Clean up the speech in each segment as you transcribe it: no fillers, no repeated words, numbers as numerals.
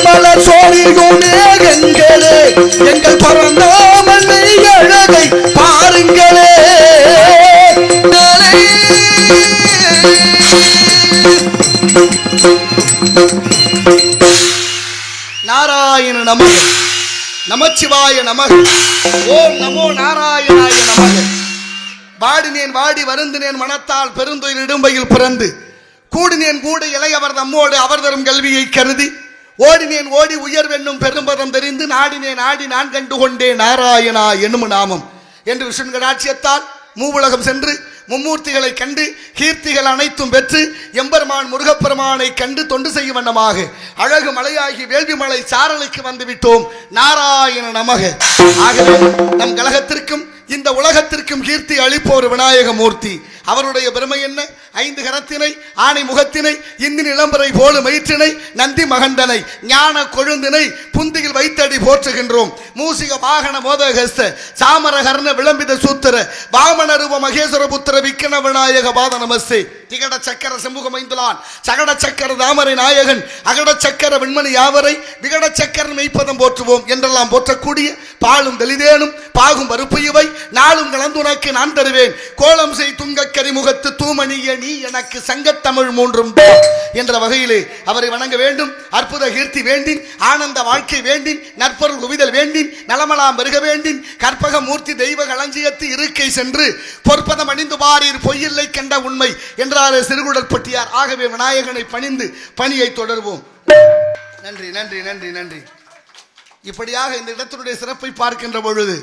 மலர் சோழியும் மேகங்களே எங்கள் பரந்தாமல் அழகை பாருங்களே. நாராயண நமக, நமச்சிவாய நமக, ஓம் நமோ நாராயணாய நமக. வாடினேன் வாடி வருந்தினேன் மனத்தால் பெருந்துயில் இடும்பையில் பிறந்து கூடினேன் கூட இளையவர் நம்மோடு அவர் தரும் கல்வியை கருதி ஓடினேன் ஓடி உயர்வென்னும் பெரும்பதம் தெரிந்து நாடினேன் ஆடி நான் கண்டு கொண்டேன் நாராயணா என்னும் நாமம் என்று விஷ்ணுங்கடாட்சியத்தால் மூவுலகம் சென்று மும்மூர்த்திகளை கண்டு கீர்த்திகள் அனைத்தும் பெற்று எம்பெருமான் முருகப்பெருமானை கண்டு தொண்டு செய்யும் வண்ணமாக அழகு மலையாகி வேள்வி மலை சாரலுக்கு வந்து விட்டோம். நாராயண நமக. ஆகவே நம் கழகத்திற்கும் இந்த உலகத்திற்கும் கீர்த்தி அளிப்போர் விநாயக மூர்த்தி. அவருடைய பெருமை என்ன? 5 கரத்தினை, ஆணை முகத்தினை, இந்தின் இளம்பரை போல மயிற்றினை, நந்தி மகண்டனை, ஞான கொழுந்தினை புந்தியில் வைத்தடி போற்றுகின்றோம். மூசிக வாகன மோதகஸ்த சாமர கர்ண விளம்பித சூத்திர வாமன ரூப மகேஸ்வர புத்திர விக்கண விநாயக பாத நமஸ்தே. திகட சக்கர செம்புக மைந்துலான் சகட சக்கர தாமரை நாயகன் அகட சக்கர வெண்மணி யாவரை விகட சக்கர மெய்ப்பதம் போற்றுவோம் என்றெல்லாம் போற்றக்கூடிய பாலும் தெளிதேனும் பாகும் பருப்பு இவை நாளும் கலந்துனக்கு நான் தருவேன். கோலம் செய் துங்க கரிமுகத்து தூமணிய நீ எனக்கு சங்கத்தமிழ் மூன்றும் என்ற வகையிலே அவரை வணங்க வேண்டும். அற்புத கீர்த்தி வேண்டின், ஆனந்த வாழ்க்கை வேண்டின், நற்பொருள் குவிதல் வேண்டின், நலமலாம் பெருக வேண்டின், கற்பக மூர்த்தி தெய்வ களஞ்சியத்து இருக்கை சென்று பொற்பதம் அணிந்து பாரீர் பொய்யில்லை கண்ட உண்மை என்றார் சிறுகுடற்பட்டியார். ஆகவே விநாயகனை பணிந்து பணியை தொடர்வோம். நன்றி நன்றி நன்றி நன்றி. இப்படியாக இந்த இடத்தினுடைய சிறப்பை பார்க்கின்ற பொழுது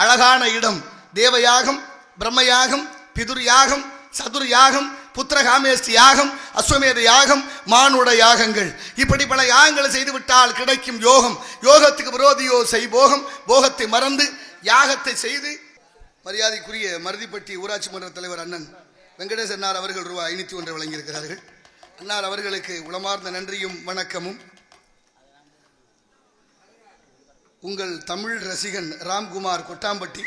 அழகான இடம். தேவயாகம், பிரம்மயாகம், பிதுர் யாகம், சதுர் யாகம், புத்திரகாமேஷ்டி யாகம், அஸ்வமேத யாகம், மானுட யாகங்கள், இப்படி பல யாகங்களை செய்துவிட்டால் கிடைக்கும் யோகம். யோகத்துக்கு விரோதியோ செய்போகம். போகத்தை மறந்து யாகத்தை செய்து மரியாதைக்குரிய மருதிப்பட்டி ஊராட்சி மன்ற தலைவர் அண்ணன் வெங்கடேசன்னார் அவர்கள் ரூபாய் 501 வழங்கியிருக்கிறார்கள். அன்னார் அவர்களுக்கு உளமார்ந்த நன்றியும் வணக்கமும். உங்கள் தமிழ் ரசிகன் ராம்குமார் கொட்டாம்பட்டி,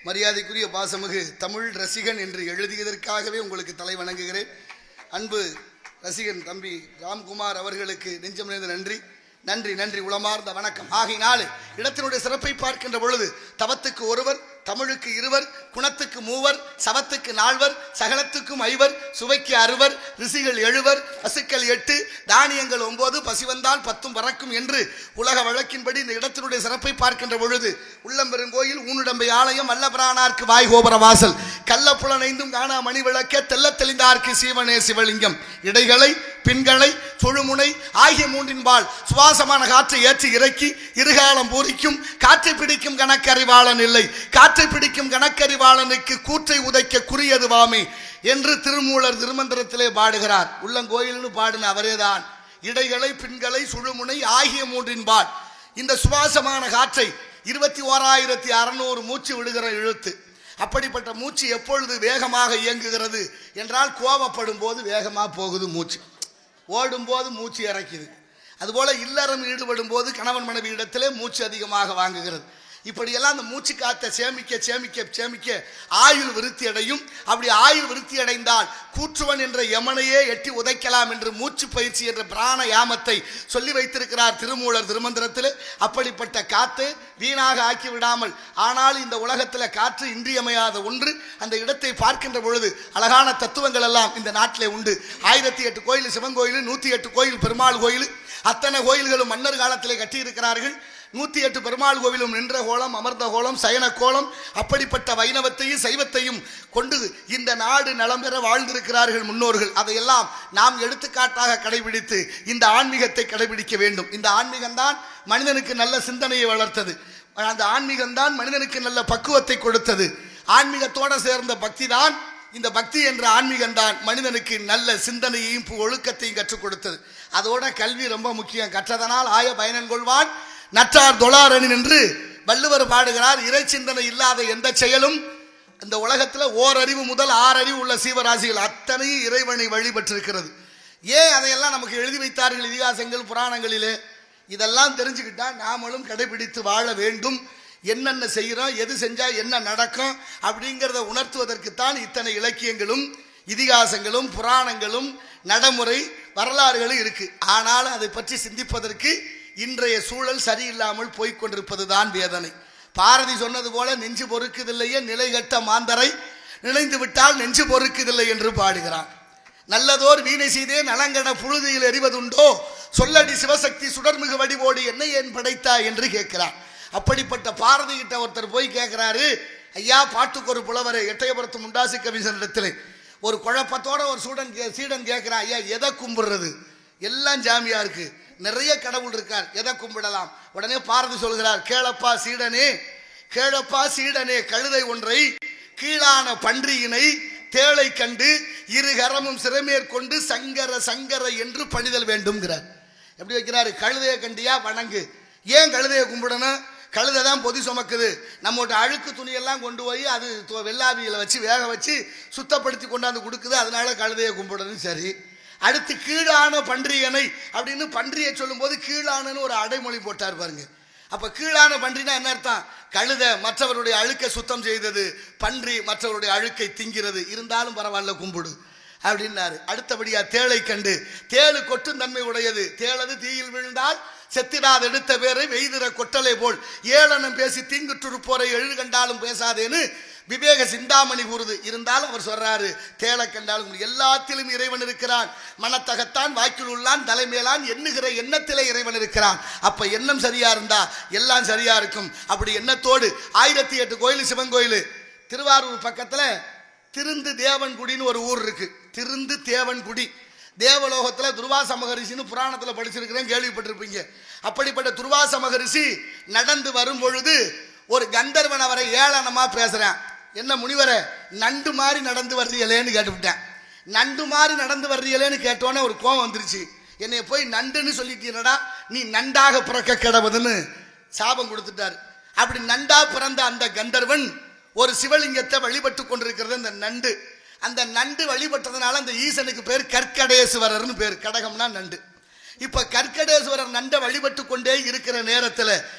மரியாதைக்குரிய பாசமிகு தமிழ் ரசிகன் என்று எழுதியதற்காகவே உங்களுக்கு தலை வணங்குகிறேன். அன்பு ரசிகன் தம்பி ராம்குமார் அவர்களுக்கு நெஞ்சம் நிறைந்த நன்றி நன்றி நன்றி உளமார்ந்த வணக்கம். ஆகினாலே இடத்தினுடைய சிறப்பை பார்க்கின்ற பொழுது தவத்துக்கு ஒருவர், தமிழுக்கு 2வர், குணத்துக்கு 3வர், சவத்துக்கு 4வர், சகலத்துக்கும் 5வர், சுவைக்கு 6வர், ரிஷிகள் 7வர், பசுக்கள் 8, தானியங்கள் 9, பசி வந்தால் 10 பறக்கும் என்று உலக வழக்கின்படி இந்த இடத்தினுடைய சிறப்பை பார்க்கின்ற பொழுது உள்ளம்பெருங்கோயில், ஊனுடம்பை ஆலயம், வல்லபிரானார்க்கு வாய் கோபுர வாசல், கள்ளப்புலனைந்தும் காணா மணி விளக்க, தெல்ல தெளிந்தார்க்கு சீவனே சிவலிங்கம், இடைகளை பின்களை சுழுமுனை ஆகிய 3 சுவாசமான காற்றை ஏற்றி இறக்கி இருகாலம் பூரிக்கும் காற்றை பிடிக்கும் கணக்கறிவாளன் இல்லை, காற்றை பிடிக்கும் கணக்கறிவாளனுக்கு கூற்றை உதைக்க குறியது வாமே என்று திருமூலர் திருமந்திரத்திலே பாடுகிறார். உள்ளங்கோயில்னு பாடின அவரேதான். இடைகளை பின்களை சுழுமுனை ஆகிய 3 இந்த சுவாசமான காற்றை 21,600 மூச்சு விடுகிற இழுத்து. அப்படிப்பட்ட மூச்சு எப்பொழுது வேகமாக இயங்குகிறது என்றால் கோபப்படும் போது வேகமாக போகுது மூச்சு, ஓடும்போது மூச்சு இறக்குது. அதுபோல இல்லறம் ஈடுபடும் போது கணவன் மனைவி இடத்திலே மூச்சு அதிகமாக வாங்குகிறது. இப்படியெல்லாம் அந்த மூச்சு காற்றை சேமிக்க சேமிக்க சேமிக்க ஆயுள் விருத்தி அடையும். அப்படி ஆயுள் விருத்தி அடைந்தால் கூற்றுவன் என்ற யமனையே எட்டி உதைக்கலாம் என்று மூச்சு பயிற்சி என்ற பிராண யாமத்தை சொல்லி வைத்திருக்கிறார் திருமூலர் திருமந்திரத்தில். அப்படிப்பட்ட காற்று வீணாக ஆக்கி விடாமல், ஆனால் இந்த உலகத்தில் காற்று இன்றியமையாத ஒன்று. அந்த இடத்தை பார்க்கின்ற பொழுது அழகான தத்துவங்கள் எல்லாம் இந்த நாட்டிலே உண்டு. 1008 கோயில் சிவன் கோயில், 108 கோயில் பெருமாள் கோயில், அத்தனை கோயில்களும் மன்னர் காலத்திலே கட்டியிருக்கிறார்கள். 108 பெருமாள் கோவிலும் நின்ற கோலம், அமர்ந்த கோலம், சயன கோலம், அப்படிப்பட்ட வைணவத்தையும் சைவத்தையும் கொண்டு இந்த நாடு நலம் பெற வாழ்ந்திருக்கிறார்கள் முன்னோர்கள். அதையெல்லாம் நாம் எடுத்துக்காட்டாக கடைபிடித்து இந்த ஆன்மீகத்தை கடைபிடிக்க வேண்டும். இந்த ஆன்மீகம்தான் மனிதனுக்கு நல்ல சிந்தனையை வளர்த்தது. அந்த ஆன்மீகம்தான் மனிதனுக்கு நல்ல பக்குவத்தை கொடுத்தது. ஆன்மீகத்தோடு சேர்ந்த பக்தி தான், இந்த பக்தி என்ற ஆன்மீகம்தான் மனிதனுக்கு நல்ல சிந்தனையையும் ஒழுக்கத்தையும் கற்றுக் கொடுத்தது. அதோட கல்வி ரொம்ப முக்கியம். கற்றதனால் ஆய பயனன் கொள்வான் நற்றார் தொழாரணி என்று வள்ளுவர் பாடுகிறார். இறை சிந்தனை இல்லாத எந்த செயலும் இந்த உலகத்தில் ஓரறிவு முதல் 6 அறிவு உள்ள சீவராசிகள் அத்தனையும் இறைவனை வழிபட்டிருக்கிறது. ஏன் அதையெல்லாம் நமக்கு எழுதி வைத்தார்கள் இதிகாசங்கள் புராணங்களிலே? இதெல்லாம் தெரிஞ்சுக்கிட்டா நாமளும் கடைபிடித்து வாழ வேண்டும். என்னென்ன செய்கிறோம், எது செஞ்சால் என்ன நடக்கும் அப்படிங்கிறத உணர்த்துவதற்குத்தான் இத்தனை இலக்கியங்களும் இதிகாசங்களும் புராணங்களும் நடைமுறை வரலாறுகளும் இருக்கு. ஆனால் அதை பற்றி சிந்திப்பதற்கு இன்றைய சூழல் சரியில்லாமல் போய்கொண்டிருப்பது தான் வேதனை. பாரதி சொன்னது போல நெஞ்சு பொறுக்குதில்லையே நிலைகட்ட மாந்தரை நினைந்து விட்டால் நெஞ்சு பொறுக்குதில்லை என்று பாடுகிறான். நல்லதோர் வீணை செய்தே நலங்கட புழுதியில் எறிவதுண்டோ சொல்லடி சிவசக்தி சுடர்மிகு வடிவோடு என்னை ஏன் படைத்தாய் என்று கேட்கிறான். அப்படிப்பட்ட பாரதி கிட்ட ஒருத்தர் போய் கேட்கிறாரு, ஐயா பாட்டுக்கு ஒரு புலவர் எட்டயபுரத்து முண்டாசி கவிஞனிடத்தில் ஒரு குழப்பத்தோட ஒரு சீடன் கேட்கிறான், ஐயா எதை கும்பிடுறது, எல்லாம் ஜாமியா இருக்கு, நிறைய கடவுள் இருக்கார், எதை கும்பிடலாம்? உடனே பாரதி சொல்கிறார், கேளப்பா சீடனே, கேளப்பா சீடனே, கழுதை ஒன்றை கீழான பன்றியினை தேளை கண்டு இரு கரமும் சிறமேற்கொண்டு சங்கர சங்கர என்று பணிதல் வேண்டும்ங்கிறார். எப்படி வைக்கிறாரு? கழுதையை கண்டியா வணங்கு. ஏன் கழுதையை கும்பிடணும்? கழுதை தான் பொதி சுமக்குது. நம்மோட அழுக்கு துணியெல்லாம் கொண்டு போய் அது வெள்ளாவியில் வச்சு வேக வச்சு சுத்தப்படுத்தி கொண்டாந்து கொடுக்குது, அதனால கழுதையை கும்பிடணும். சரி, அடுத்து கீழான பன்றியனை அப்படின்னு பன்றியை சொல்லும் போது கீழானன்னு ஒரு அடைமொழி போட்டார் பாருங்க. அப்ப கீழான பன்றினா என்ன அர்த்தம்? கழுதை மற்றவருடைய அழுக்கை சுத்தம் செய்தது, பன்றி மற்றவருடைய அழுக்கை திங்கிறது, இருந்தாலும் பரவாயில்ல கும்பிடு அப்படின்னாரு. அடுத்தபடியா தேளை கண்டு, தேளு கொட்டும் தன்மை உடையது, தேளது தீயில் விழுந்தால் செத்திடாது எடுத்த பேரை வெய்திர கொட்டலை போல் ஏளனம் பேசி தீங்குற்றுப்போரை எழுது கண்டாலும் பேசாதேன்னு விவேக சிந்தாமணி கூறுது. இருந்தாலும் அவர் சொல்றாரு, தேளை கண்டாலும் எல்லாத்திலும் இறைவன் இருக்கிறான், மனத்தகத்தான் வாக்கில் உள்ளான் தலைமையிலான் எண்ணுகிற எண்ணத்திலே இறைவன் இருக்கிறான். அப்ப எண்ணம் சரியா இருந்தா எல்லாம் சரியா இருக்கும். அப்படி எண்ணத்தோடு 1008 கோயில் சிவன் கோயில் திருவாரூர் பக்கத்துல திருந்து தேவன்குடின்னு ஒரு ஊர் இருக்கு. திருந்து தேவன்குடி தேவலோகத்தில் துர்வாச மகரிஷின்னு புராணத்தில் படிச்சிருக்கிறேன், கேள்விப்பட்டிருப்பீங்க. அப்படிப்பட்ட துர்வாச மகரிஷி நடந்து வரும் பொழுது ஒரு கந்தர்வன் அவரை ஏளனமா பேசுறேன். என்ன முனிவரை நண்டு மாதிரி நடந்து வர்றீங்களேன்னு கேட்டுவிட்டேன். நண்டு மாதிரி நடந்து வர்றீங்களேன்னு கேட்டோன்னே ஒரு கோவம் வந்துருச்சு. என்னை போய் நண்டுன்னு சொல்லிட்டீங்கடா, நீ நண்டாக பிறக்க கிடவுதுன்னு சாபம் கொடுத்துட்டார். அப்படி நண்டா பிறந்த அந்த கந்தர்வன் ஒரு சிவலிங்கத்தை வழிபட்டு கொண்டிருக்கிறது. அந்த நண்டு, அந்த நண்டு வழிபட்டதுனால அந்த ஈசனுக்கு பேர் கற்கடேஸ்வரர்னு பேர். கடகம்னா நண்டு. இப்ப கற்கடேஸ்வரர் நண்டை வழிபட்டு கொண்டே இருக்கிற நேரத்தில்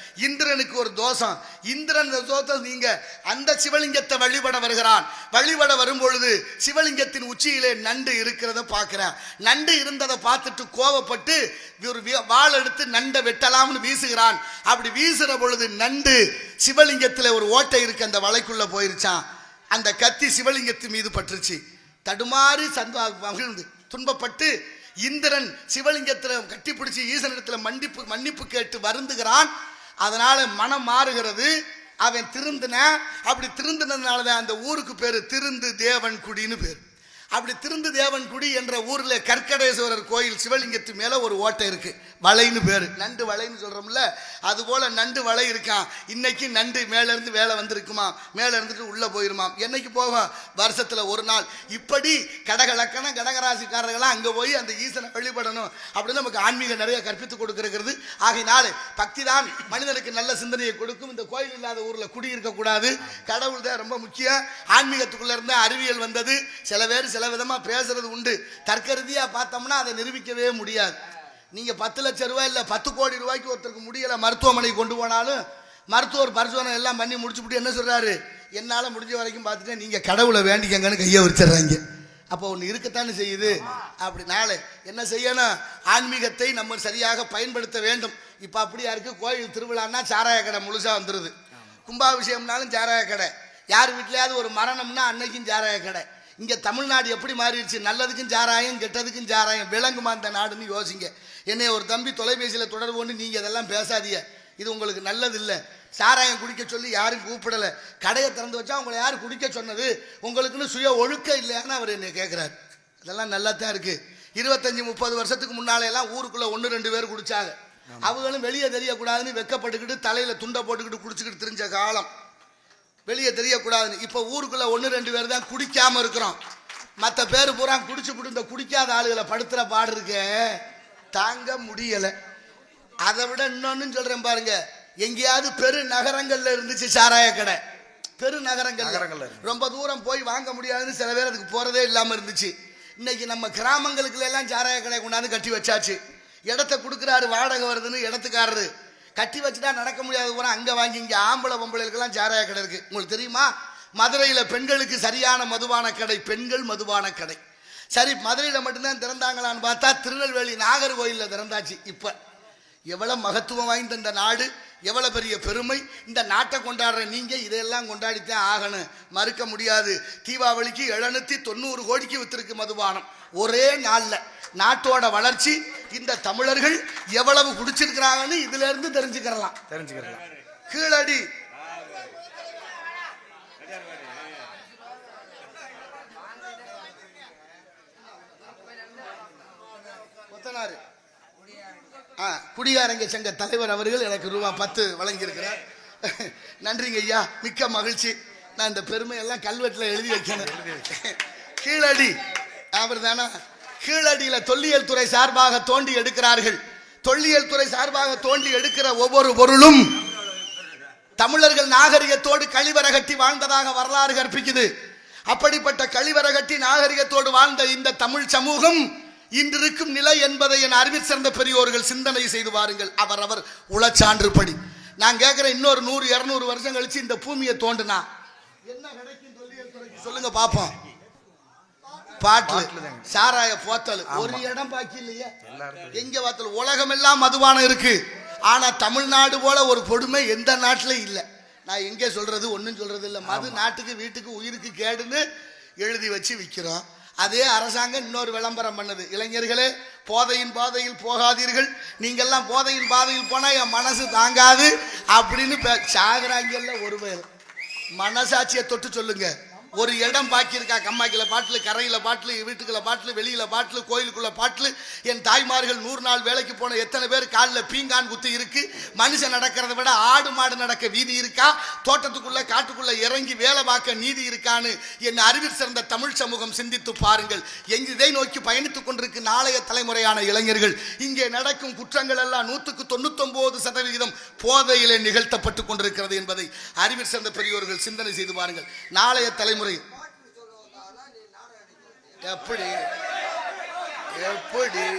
இந்திரனுக்கு ஒரு தோஷம். இந்திரன் தோஷத்தை நீங்க அந்த சிவலிங்கத்தை வழிபட வருகிறான். வழிபட வரும் பொழுது சிவலிங்கத்தின் உச்சியிலே நண்டு இருக்கிறத பார்க்கிறான். நண்டு இருந்ததை பார்த்துட்டு கோவப்பட்டு ஒரு வாள் எடுத்து நண்டை வெட்டலாம்னு வீசுகிறான். அப்படி வீசுற பொழுது நண்டு சிவலிங்கத்தில் ஒரு ஓட்டை இருக்கு, அந்த வலைக்குள்ள போயிருச்சான். அந்த கத்தி சிவலிங்கத்தின் மீது பட்டுருச்சு. தடுமாறி மகிழ்ந்து துன்பப்பட்டு இந்திரன் சிவலிங்கத்தில் கட்டிப்பிடிச்சு ஈசனிடத்தில் மன்னிப்பு கேட்டு வருந்துகிறான். அதனால மனம் மாறுகிறது. அவன் திருந்தின. அப்படி திருந்தினதுனாலதான் அந்த ஊருக்கு பேரு திருந்து தேவன்குடின்னு பேர். அப்படி திருந்து தேவன்குடி என்ற ஊர்ல கற்கடேஸ்வரர் கோயில் சிவலிங்கத்து மேல ஒரு ஓட்டை இருக்கு, வலைன்னு பேரு. நண்டு வலைன்னு சொல்றோம்ல, அது போல நண்டு வலை இருக்கான். இன்னைக்கு நண்டு மேல இருந்து வேலை வந்திருக்குமா, மேல இருந்துட்டு உள்ள போயிருமாம். என்னைக்கு போகும்? வருஷத்துல ஒரு நாள். இப்படி கடகலக்கணம் கடகராசிக்காரர்களாம் அங்க போய் அந்த ஈசனை வழிபடணும் அப்படின்னு நமக்கு ஆன்மீகம் நிறைய கற்பித்து கொடுக்கிறது. ஆகையினால பக்தி தான் மனிதனுக்கு நல்ல சிந்தனையை கொடுக்கும். இந்த கோயில் இல்லாத ஊர்ல குடியிருக்க கூடாது. கடவுள் தான் ரொம்ப முக்கியம். ஆன்மீகத்துக்குள்ள இருந்த அறிவியல் வந்தது. சில பேர் சில விதமா பேசுறது உண்டு. தர்க்க ரீதியா பார்த்தோம்னா அதை நிரூபிக்கவே முடியாது. நீங்க 10 லட்சம் ரூபாய் இல்ல 10 கோடி ரூபாய்க்கு ஒருத்தருக்கு முடியல, மருத்துவமனைக்கு கொண்டு போனாலும் மருத்துவர் பரிசோதனை எல்லாம் பண்ணி முடிச்சுட்டு என்ன சொல்றாரு, என்னால முடிஞ்ச வரைக்கும் பார்த்துட்டேன், நீங்க கடவுளை வேண்டிக்கங்கன்னு கையை விரிச்சிடுறாங்க. அப்போ ஒன்று இருக்கத்தானே செய்யுது. அப்படினால என்ன செய்யணும்? ஆன்மீகத்தை நம்ம சரியாக பயன்படுத்த வேண்டும். இப்போ அப்படியா இருக்கு, கோயில் திருவிழான்னா சாராய கடை முழுசா வந்துருது. கும்பாபிஷேகம்னாலும் சாராய கடை, யார் வீட்லயாவது ஒரு மரணம்னா அன்னைக்கும் சாராய கடை. இங்கே தமிழ்நாடு எப்படி மாறிடுச்சு? நல்லதுக்கும் சாராயம், கெட்டதுக்கும் சாராயம். விளங்குமா இந்த நாடுன்னு யோசிங்க. என்னை ஒரு தம்பி தொலைபேசியில் தொடர்பு கொண்டு நீங்கள் இதெல்லாம் பேசாதீங்க, இது உங்களுக்கு நல்லது இல்லை. சாராயம் குடிக்க சொல்லி யாரும் கூப்பிடலை. கடையை திறந்து வச்சா உங்களை யார் குடிக்க சொன்னது? உங்களுக்குன்னு சுய ஒழுக்கம் இல்லையான்னு அவர் என்னை கேட்குறாரு. அதெல்லாம் நல்லா தான் இருக்குது. 25-30 வருஷத்துக்கு முன்னாலே எல்லாம் ஊருக்குள்ளே 1-2 பேர் குடித்தாங்க. அவங்களும் வெளியே தெரியக்கூடாதுன்னு வெக்கப்பட்டுக்கிட்டு தலையில் துண்டை போட்டுக்கிட்டு குடிச்சிக்கிட்டு தெரிஞ்ச காலம். வெளியே தெரியக்கூடாதுன்னு இப்போ ஊருக்குள்ள 1-2 பேர் தான் குடிக்காம இருக்கிறோம். மற்ற பேர் பூரா குடிச்சு விட்டு இந்த குடிக்காத ஆளுகளை படுத்துற பாடு இருக்க தாங்க முடியல. அதை விட இன்னொன்னு சொல்றேன் பாருங்க, எங்கேயாவது பெரு நகரங்கள்ல இருந்துச்சு சாராய கடை. பெரு நகரங்கள்ல ரொம்ப தூரம் போய் வாங்க முடியாதுன்னு சில பேர் அதுக்கு போறதே இல்லாம இருந்துச்சு. இன்னைக்கு நம்ம கிராமங்களுக்கு எல்லாம் சாராய கடை கொண்டாந்து கட்டி வச்சாச்சு. இடத்த கொடுக்குறாரு, வாடகை வருதுன்னு இடத்துக்காரரு கட்டி வச்சுட்டா நடக்க முடியாது பூரா அங்கே வாங்கி இங்கே ஆம்பளை பொம்பளைகளுக்கெல்லாம் சாராய கடை இருக்குது. உங்களுக்கு தெரியுமா? மதுரையில் பெண்களுக்கு சரியான மதுபான கடை, பெண்கள் மதுபான கடை. சரி, மதுரையில் மட்டும்தான் திறந்தாங்களான்னு பார்த்தா திருநெல்வேலி நாகர்கோயிலில் திறந்தாச்சு. இப்போ எவ்வளோ மகத்துவம் வாய்ந்த இந்த நாடு, எவ்வளோ பெரிய பெருமை. இந்த நாட்டை கொண்டாடுற நீங்கள் இதையெல்லாம் கொண்டாடித்தான் ஆகணும், மறுக்க முடியாது. தீபாவளிக்கு 790 கோடிக்கு வித்திருக்கு மதுபானம் ஒரே நாளில். நாட்டோட வளர்ச்சி இந்த தமிழர்கள் எவ்வளவு குடிச்சிருக்கிறாங்கன்னு இதுல இருந்து தெரிஞ்சுக்கலாம். கீழடி குடியாரங்க சங்க தலைவர் அவர்கள் எனக்கு ரூபாய் 10 வழங்கியிருக்கிறார். நன்றிங்க ஐயா, மிக்க மகிழ்ச்சி. நான் இந்த பெருமையெல்லாம் கல்வெட்டில் எழுதி வைக்கணும். கீழடி அவர் தானா? கீழடியில் தொல்லியல் துறை சார்பாக தோண்டி எடுக்கிறார்கள். தொல்லியல் துறை சார்பாக தோண்டி எடுக்கிற ஒவ்வொரு பொருளும் தமிழர்கள் நாகரிகத்தோடு கழிவரகட்டி வாழ்ந்ததாக வரலாறு கற்பிக்குது. அப்படிப்பட்ட கழிவரகட்டி நாகரிகத்தோடு வாழ்ந்த இந்த தமிழ் சமூகம் இன்றிருக்கும் நிலை என்பதை என் அறிவில் சிறந்த பெரியோர்கள் சிந்தனை செய்து பாருங்கள். அவர் உளச்சான்றுபடி நான் கேட்கிறேன், இன்னொரு 100-200 வருஷம் கழிச்சு இந்த பூமியை தோண்டுனா என்ன கிடைக்கும் தொல்லியல் துறைக்கு சொல்லுங்க பாப்போம். பாட்டில் சாராய போத்தல் ஒரு இடம் பாக்கி இல்லையா? எங்க பார்த்தாலும் உலகம் எல்லாம் மதுபானம் இருக்கு. ஆனா தமிழ்நாடு போல ஒரு கொடுமை எந்த நாட்டிலும் இல்லை. நான் எங்கே சொல்றது, ஒன்னும் சொல்றது இல்லை. மது நாட்டுக்கு வீட்டுக்கு உயிருக்கு கேடுன்னு எழுதி வச்சு விற்கிறோம். அதே அரசாங்கம் இன்னொரு விளம்பரம் பண்ணுது, இளைஞர்களே போதையின் பாதையில் போகாதீர்கள், நீங்கெல்லாம் போதையின் பாதையில் போனா என் மனசு தாங்காது அப்படின்னு சாகுறாங்கல்ல. ஒரு பேர் மனசாட்சியை தொட்டு சொல்லுங்க. ஒரு இடம் பாக்கி இருக்கா? கம்மாக்கில பாட்டில், கரையில பாட்டில், வீட்டுக்குள்ள பாட்டில், வெளியில பாட்டில், கோயிலுக்குள்ள பாட்டில். என் தாய்மார்கள் 100 நாள் வேலைக்கு போன எத்தனை பேர் காலில் பீங்கான் குத்து இருக்கு? மனுஷன் நடக்கிறத விட ஆடு மாடு நடக்க வீதி இருக்கா? தோட்டத்துக்குள்ள காட்டுக்குள்ள இறங்கி வேலை பார்க்க நீதி இருக்கான்னு என் அறிவில் சிறந்த தமிழ் சமூகம் சிந்தித்து பாருங்கள். இதை நோக்கி பயணித்துக் கொண்டிருக்கு நாளைய தலைமுறையான இளைஞர்கள். இங்கே நடக்கும் குற்றங்கள் எல்லாம் 99% போதையிலே நிகழ்த்தப்பட்டு கொண்டிருக்கிறது என்பதை அறிவில் சிறந்த பெரியோர்கள் சிந்தனை செய்து பாருங்கள். நாளைய தலைமுறை எப்படி எப்படி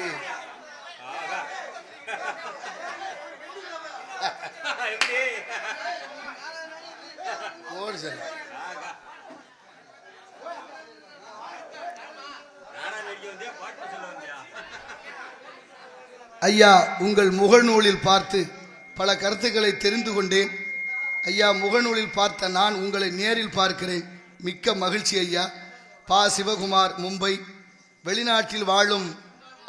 ஐயா, உங்கள் முகநூலில் பார்த்து பல கருத்துக்களை தெரிந்து கொண்டேன். ஐயா, முகநூலில் பார்த்த நான் உங்களை நேரில் பார்க்கிறேன். மிக்க மகிழ்ச்சி ஐயா. பா. சிவகுமார், மும்பை. வெளிநாட்டில் வாழும்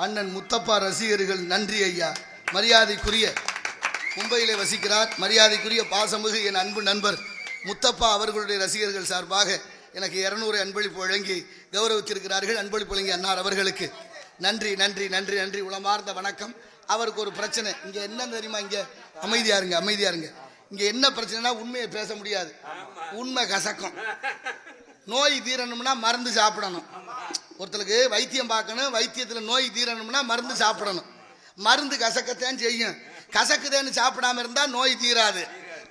அண்ணன் முத்தப்பா ரசிகர்கள் நன்றி ஐயா. மரியாதைக்குரிய மும்பையிலே வசிக்கிறார் மரியாதைக்குரிய பாசமிகு என் அன்பு நண்பர் முத்தப்பா அவர்களுடைய ரசிகர்கள் சார்பாக எனக்கு 200 அன்பளிப்பு வழங்கி கௌரவித்திருக்கிறார்கள். அன்பளிப்பு வழங்கி அன்னார் அவர்களுக்கு நன்றி நன்றி நன்றி நன்றி, உளமார்ந்த வணக்கம். அவருக்கு ஒரு பிரச்சனை இங்கே என்ன தெரியுமா? இங்கே அமைதியாருங்க அமைதியாருங்க. இங்கே என்ன பிரச்சனைனா உண்மையை பேச முடியாது, உண்மை கசக்கும். நோய் தீரணும்னா மருந்து சாப்பிடணும். ஒருத்தருக்கு வைத்தியம் பார்க்கணும், வைத்தியத்தில் நோய் தீரணும்னா மருந்து சாப்பிடணும். மருந்து கசக்கத்தான் செய்யும். கசக்குதேன்னு சாப்பிடாம இருந்தால் நோய் தீராது.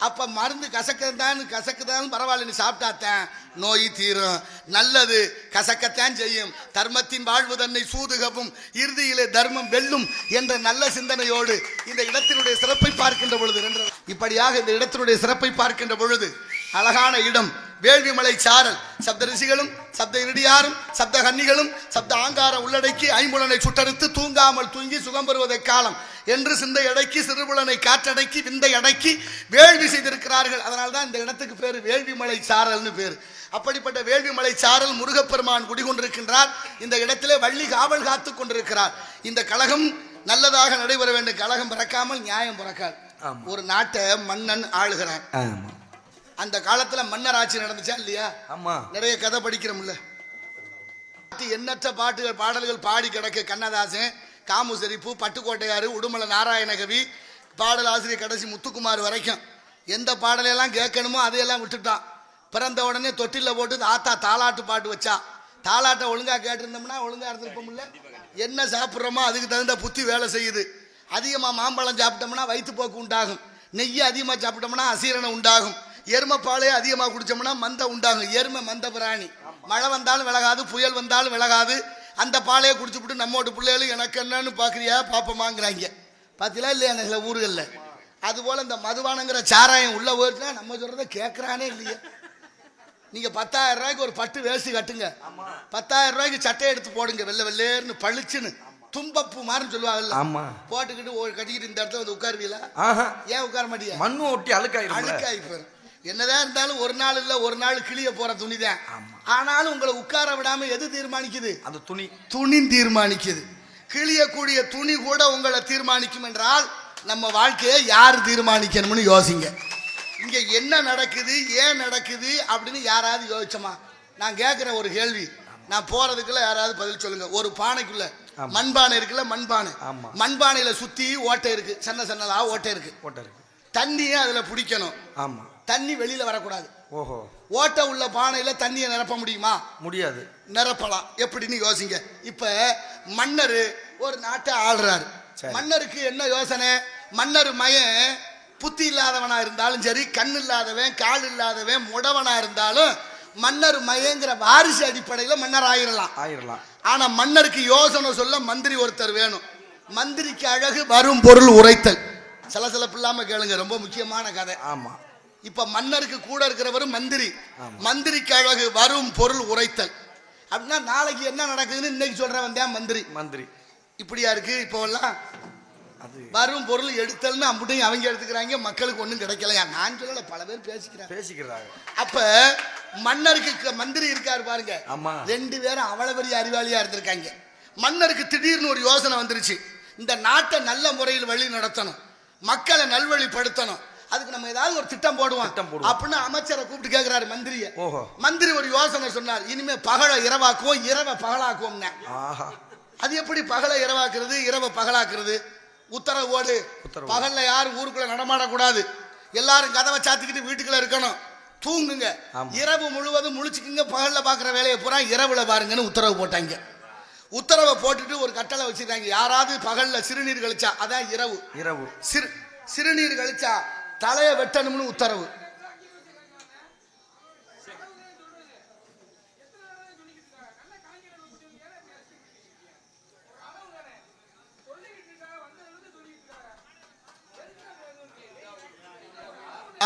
அப்போ மருந்து கசக்குதான் பரவாயில்ல, சாப்பிட்டாத்தான் நோய் தீரும். நல்லது கசக்கத்தான் செய்யும். தர்மத்தின் வாழ்வு தன்னை சூதுகவும் இறுதியிலே தர்மம் வெல்லும் என்ற நல்ல சிந்தனையோடு இந்த இடத்தினுடைய சிறப்பை பார்க்கின்ற பொழுது, இப்படியாக இந்த இடத்தினுடைய சிறப்பை பார்க்கின்ற பொழுது அழகான இடம் வேள்விமலை சாரல். சப்த ரிஷிகளும் சப்த இடியாரும் சப்த கன்னிகளும் சப்த ஆங்கார உள்ளடக்கி ஐம்புலனை சுட்டறுத்து தூங்காமல் தூங்கி சுகம் பெறுவதை காலம் என்று சிந்தை அடக்கி சிறுபுலனை காற்றடக்கி விந்தை அடக்கி வேள்வி செய்திருக்கிறார்கள். அதனால்தான் இந்த இடத்துக்கு பேர் வேள்விமலை சாரல்னு பேர். அப்படிப்பட்ட வேள்விமலை சாரல் முருகப்பெருமான் குடிகொண்டிருக்கின்றார். இந்த இடத்திலே வள்ளி காவல் காத்து கொண்டிருக்கிறார். இந்த கழகம் நல்லதாக நடைபெற வேண்டும். கழகம் பிறக்காமல் நியாயம் பிறக்காது. ஒரு நாட்டை மன்னன் ஆளுகிறான். அந்த காலத்துல மன்னர் ஆட்சி நடந்துச்சா இல்லையா? ஆமா, நிறைய கதை படிக்கிறோம்ல. எண்ணற்ற பாடல்கள் பாடி கிடக்கு. கண்ணதாசன், காமுசரிப்பு, பட்டுக்கோட்டையாறு, உடுமலை நாராயணகவி, பாடல் ஆசிரியர் கடைசி முத்துக்குமார் வரைக்கும் எந்த பாடலையெல்லாம் கேட்கணுமோ அதையெல்லாம் விட்டுட்டான். பிறந்த உடனே தொட்டில போட்டு ஆத்தா தாலாட்டு பாட்டு வச்சா. தாலாட்டை ஒழுங்கா கேட்டிருந்தோம்னா ஒழுங்கா இருந்திருப்போம்ல. என்ன சாப்பிட்றோமோ அதுக்கு தகுந்த புத்தி வேலை செய்யுது. அதிகமாக மாம்பழம் சாப்பிட்டோம்னா வயிற்றுப்போக்கு உண்டாகும். நெய்யை அதிகமாக சாப்பிட்டோம்னா அசீரணம் உண்டாகும். எருமைப்பாலே அதிகமாக குடிச்சோம்னா மந்த உண்டாகும். எருமை மந்த பிராணி. மழை வந்தாலும் விலகாது, புயல் வந்தாலும் விலகாது, அந்த பாலையை குடிச்சுப்புட்டு நம்மோட பிள்ளைகளும் எனக்கு என்னன்னு பார்க்குறியா பாப்பமாங்கிறாங்க. பார்த்தீங்களா இல்லையா சில ஊர்களில்? அதுபோல் இந்த மதுபானங்கிற சாராயம் உள்ள போயிடுச்சுன்னா நம்ம சொல்கிறத கேட்குறானே இல்லையா? நீங்கள் 10,000 ரூபாய்க்கு ஒரு பட்டு வேஷ்டி கட்டுங்க, 10,000 ரூபாய்க்கு சட்டை எடுத்து போடுங்க, வெள்ளை வெள்ளேன்னு பளிச்சுன்னு தும்பப்பு மாறுன்னு சொல்லுவாங்கல்ல, போட்டுக்கிட்டு கட்டிக்கிட்டு இந்த இடத்துல வந்து உட்காருவீங்களா? ஏன் உட்கார மாட்டியா? மண்ணு ஒட்டி அழுக்காய் போயிடும். என்னதான் இருந்தாலும் ஒரு நாள் இல்லை ஒரு நாள் கிளிய போற துணி தான். ஆனாலும் உங்களை உட்கார விடாம எது தீர்மானிக்குது? அந்த துணி தீர்மானிக்குது. கிளியக்கூடிய துணி கூட உங்களை தீர்மானிக்கும் என்றால் நம்ம வாழ்க்கையை யாரு தீர்மானிக்கணும்னு யோசிங்க. இங்க என்ன நடக்குது, ஏன் நடக்குது அப்படின்னு யாராவது யோசிச்சோமா? நான் கேட்கிற ஒரு கேள்வி, நான் போறதுக்குள்ள யாராவது பதில் சொல்லுங்க. ஒரு பானைக்குள்ள மண்பானை இருக்குல்ல, மண்பானையில சுத்தி ஓட்டை இருக்கு, சின்ன சின்னதா ஓட்டை இருக்கு. தண்ணியே அதுல பிடிக்கணும். ஆமா, தண்ணி வெளியில வரக்கூடாது. ஓஹோ, ஓட்டை உள்ள பானையில தண்ணியை நிரப்ப முடியுமா? முடியாது. நிரப்பலாம். எப்படின்னு யோசிங்க. இப்ப மன்னர் ஒரு நாட்டை ஆள்றாரு. மன்னருக்கு என்ன யோசனை? மன்னர் மயன் புத்தி இல்லாதவனா இருந்தாலும் சரி, கண் இல்லாதவன், கால் இல்லாதவன், முடவனா இருந்தாலும் மன்னர் மயங்கிற வாரிசு அடிப்படையில் மன்னர் ஆயிரலாம். ஆனா மன்னருக்கு யோசனை சொல்ல மந்திரி ஒருத்தர் வேணும். மந்திரிக்கு அழகு வரும் பொருள் உரைத்தல். சலசலப்பு இல்லாம கேளுங்க, ரொம்ப முக்கியமான கதை. ஆமா, இப்ப மன்னருக்கு கூட இருக்கிறவரும் மந்திரி. மந்திரிக்கு அழகு வரும் பொருள் உரைத்தல். அப்படின்னா நாளைக்கு என்ன நடக்குதுன்னு இன்னைக்கு சொல்றவன் தான் மந்திரி. இப்படியா இருக்கு இப்போ எல்லாம்? வரும் பொருள் எடுத்தல்னு அம்புட்டையும் அவங்க எடுத்துக்கிறாங்க, மக்களுக்கு ஒன்றும் கிடைக்கலையா? நான் சொல்லல, பல பேர் பேசிக்கிறாங்க. அப்ப மன்னருக்கு மந்திரி இருக்காரு பாருங்க, 2 பேரும் அவ்வளவு பெரிய அறிவாளியா இருந்திருக்காங்க. மன்னருக்கு திடீர்னு ஒரு யோசனை வந்துருச்சு, இந்த நாட்டை நல்ல முறையில் வழி நடத்தணும், மக்களை நல்வழிப்படுத்தணும், அதுக்கு நம்ம ஏதாவது ஒரு திட்டம் போடுவோம் அப்படின்னு அமைச்சரை கூப்பிட்டு கேட்கிறாரு மந்திரிய. மந்திரி ஒரு யோசனை சொன்னார், இனிமே பகலை இரவாக்குவோம், இரவை பகலாக்குவோம். அது எப்படி பகலை இரவாக்குறது, இரவை பகலாக்குறது? உத்தரவோடு பகல்ல யாரும் ஊருக்குள்ள நடமாடக்கூடாது, எல்லாரும் கதவை சாத்திக்கிட்டு வீட்டுக்குள்ள இருக்கணும், தூங்குங்க, இரவு முழுவதும் முழிச்சுக்குங்க, பகல்ல பாக்குற வேலையை பூரா இரவுல பாருங்கன்னு உத்தரவு போட்டாங்க. உத்தரவை போட்டுட்டு ஒரு கட்டளை வச்சிருக்காங்க, யாராவது பகல்ல சிறுநீர் கழிச்சா, அதான் இரவு, சிறுநீர் கழிச்சா தலையை வெட்டணும்னு உத்தரவு.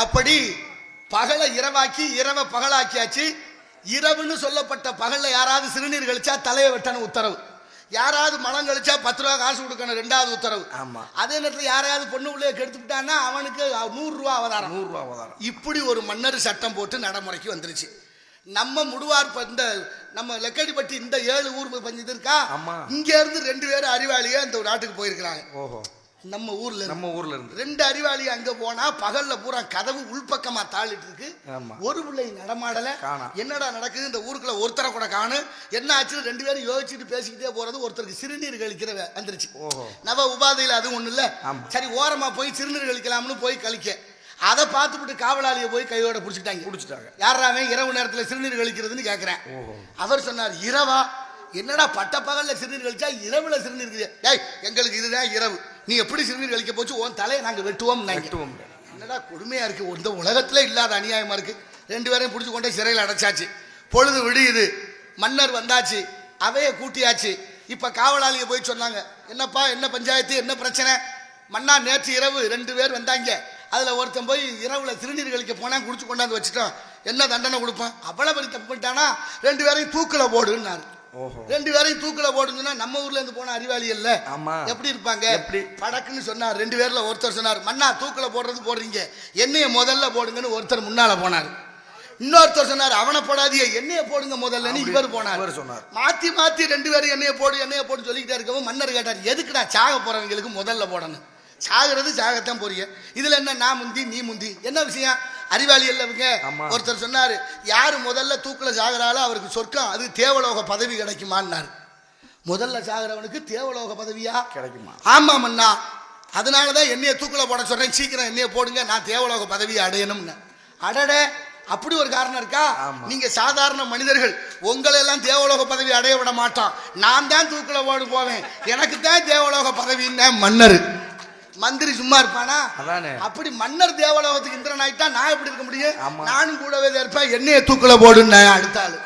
அப்படி பகலை இரவாக்கி இரவை பகலாக்கியாச்சு. இரவுன்னு சொல்லப்பட்ட பகல்ல யாராவது சிறுநீர் கழிச்சா தலையை வெட்டணும் உத்தரவு. யாராவது மலம் கழிச்சா 10 ரூபா காசு கொடுக்கணும், 2வது உத்தரவு. அதே நேரத்தில் யாரையாவது பொண்ணு உள்ளே கெடுத்துட்டான்னா அவனுக்கு 100 ரூபா அவதாரம். இப்படி ஒரு மன்னர் சட்டம் போட்டு நடைமுறைக்கு வந்துருச்சு. நம்ம முடுவார் இந்த நம்ம லெக்கடிப்பட்டி இந்த 7 ஊர் பஞ்சது இருக்கா, இங்க இருந்து 2 பேரும் அறிவாளியா இந்த நாட்டுக்கு போயிருக்கிறாங்க. நம்ம ஊர்ல இருந்து 2 அறிவாளி அங்க போனா பகல்ல பூரா கதவு உள்பக்கமா தாளிட்டு இருக்கு, ஒரு பிள்ளை நடமாடல. என்னடா நடக்குது இந்த ஊருக்குள்ள? ஒருத்தரை கூட காணு. என்ன ஆச்சு? 2 பேரும் யோசிச்சுட்டு பேசிக்கிட்டே போறது. ஒருத்தருக்கு சிறுநீர் கழிக்கிற வந்துருச்சு. நவ உபாதையில அதுவும் ஒண்ணு இல்ல, சரி ஓரமா போய் சிறுநீர் கழிக்கலாம்னு போய் கழிக்க, அதை பார்த்துட்டு காவலாளியை போய் கையோட புடிச்சிட்டாங்க. யாராவே இரவு நேரத்துல சிறுநீர் கழிக்கிறதுன்னு கேக்குறேன். அவர் சொன்னார், இரவா? என்னடா பட்ட பகல்ல சிறுநீர் கழிச்சா இரவுல சிறுநீர்? டேய், எங்களுக்கு இதுதான் இரவு, நீ எப்படி சிறுநீர் கழிக்க போச்சு? உன் தலையை நாங்க வெட்டுவோம். என்னடா கொடுமையா இருக்கு, இந்த உலகத்துல இல்லாத அநியாயமா இருக்கு. 2 பேரையும் பிடிச்சு கொண்டே சிறையில் அடைச்சாச்சு. பொழுது விடியுது, மன்னர் வந்தாச்சு, அவைய கூட்டியாச்சு. இப்ப காவலாளியை போய் சொன்னாங்க, என்னப்பா என்ன பஞ்சாயத்து, என்ன பிரச்சனை? மன்னா, நேற்று இரவு 2 பேர் வந்தாங்க, அதுல ஒருத்தன் போய் இரவுல சிறுநீர் கழிக்க போனா குடிச்சு கொண்டாந்து வச்சுட்டோம், என்ன தண்டனை கொடுப்பான்? அவ்வளவு பெரிய தப்பு பண்ணிட்டானா 2 பேரையும் தூக்கில போடுன்னாரு. 2 பேரையும் தூக்கில போடுங்கன்னா நம்ம ஊர்ல இருந்து போன அறிவாளி இல்ல எப்படி இருப்பாங்க? படக்குன்னு சொன்னார். 2 பேர்ல ஒருத்தர் சொன்னார், மன்னா தூக்கில போடுறது போடுறீங்க, என்னைய முதல்ல போடுங்கன்னு ஒருத்தர் முன்னால போனார். இன்னொருத்தர் சொன்னார், அவனை போடாதீங்க, என்னைய போடுங்க முதல்லன்னு இவர் போனார். மாத்தி 2 பேரும் என்னைய போடு சொல்லிக்கிட்டே இருக்கவும் மன்னர் கேட்டார், எதுக்குடா சாக போறவங்களுக்கு முதல்ல போடணும்? சாகிறது சாகத்தான் போறீங்க, இதுல என்ன நான் முந்தி நீ முந்தி, என்ன விஷயம்? அறிவாளி இல்லவங்க. ஒருத்தர் சொன்னாரு, யாரு முதல்ல தூக்குல சாகுறாளோ அவருக்கு சொர்க்கம், அது தேவலோக பதவி கிடைக்குமான்னாரு. முதல்ல சாகுறவனுக்கு தேவலோக பதவியா கிடைக்குமா? ஆமா மன்னா, அதனாலதான் என்னைய தூக்குல போட சொல்றேன், சீக்கிரம் என்னைய போடுங்க, நான் தேவலோக பதவியை அடையணும்னு. அடடே, அப்படி ஒரு காரணம் இருக்கா? நீங்க சாதாரண மனிதர்கள், உங்களை எல்லாம் தேவலோக பதவி அடைய விட மாட்டான், நான் தான் தூக்குல போடு போவேன், எனக்கு தான் தேவலோக பதவின்னு மன்னர். மந்திரி சும்மா இருப்பானா? அப்படி மன்னர் தேவலோகத்துக்கு இந்திரன் ஆயிட்டா நான் எப்படி இருக்க முடியும்? நானும் கூடவே இருப்பேன், என்னைய தூக்குல போடுன்னு அடுத்த ஆளு.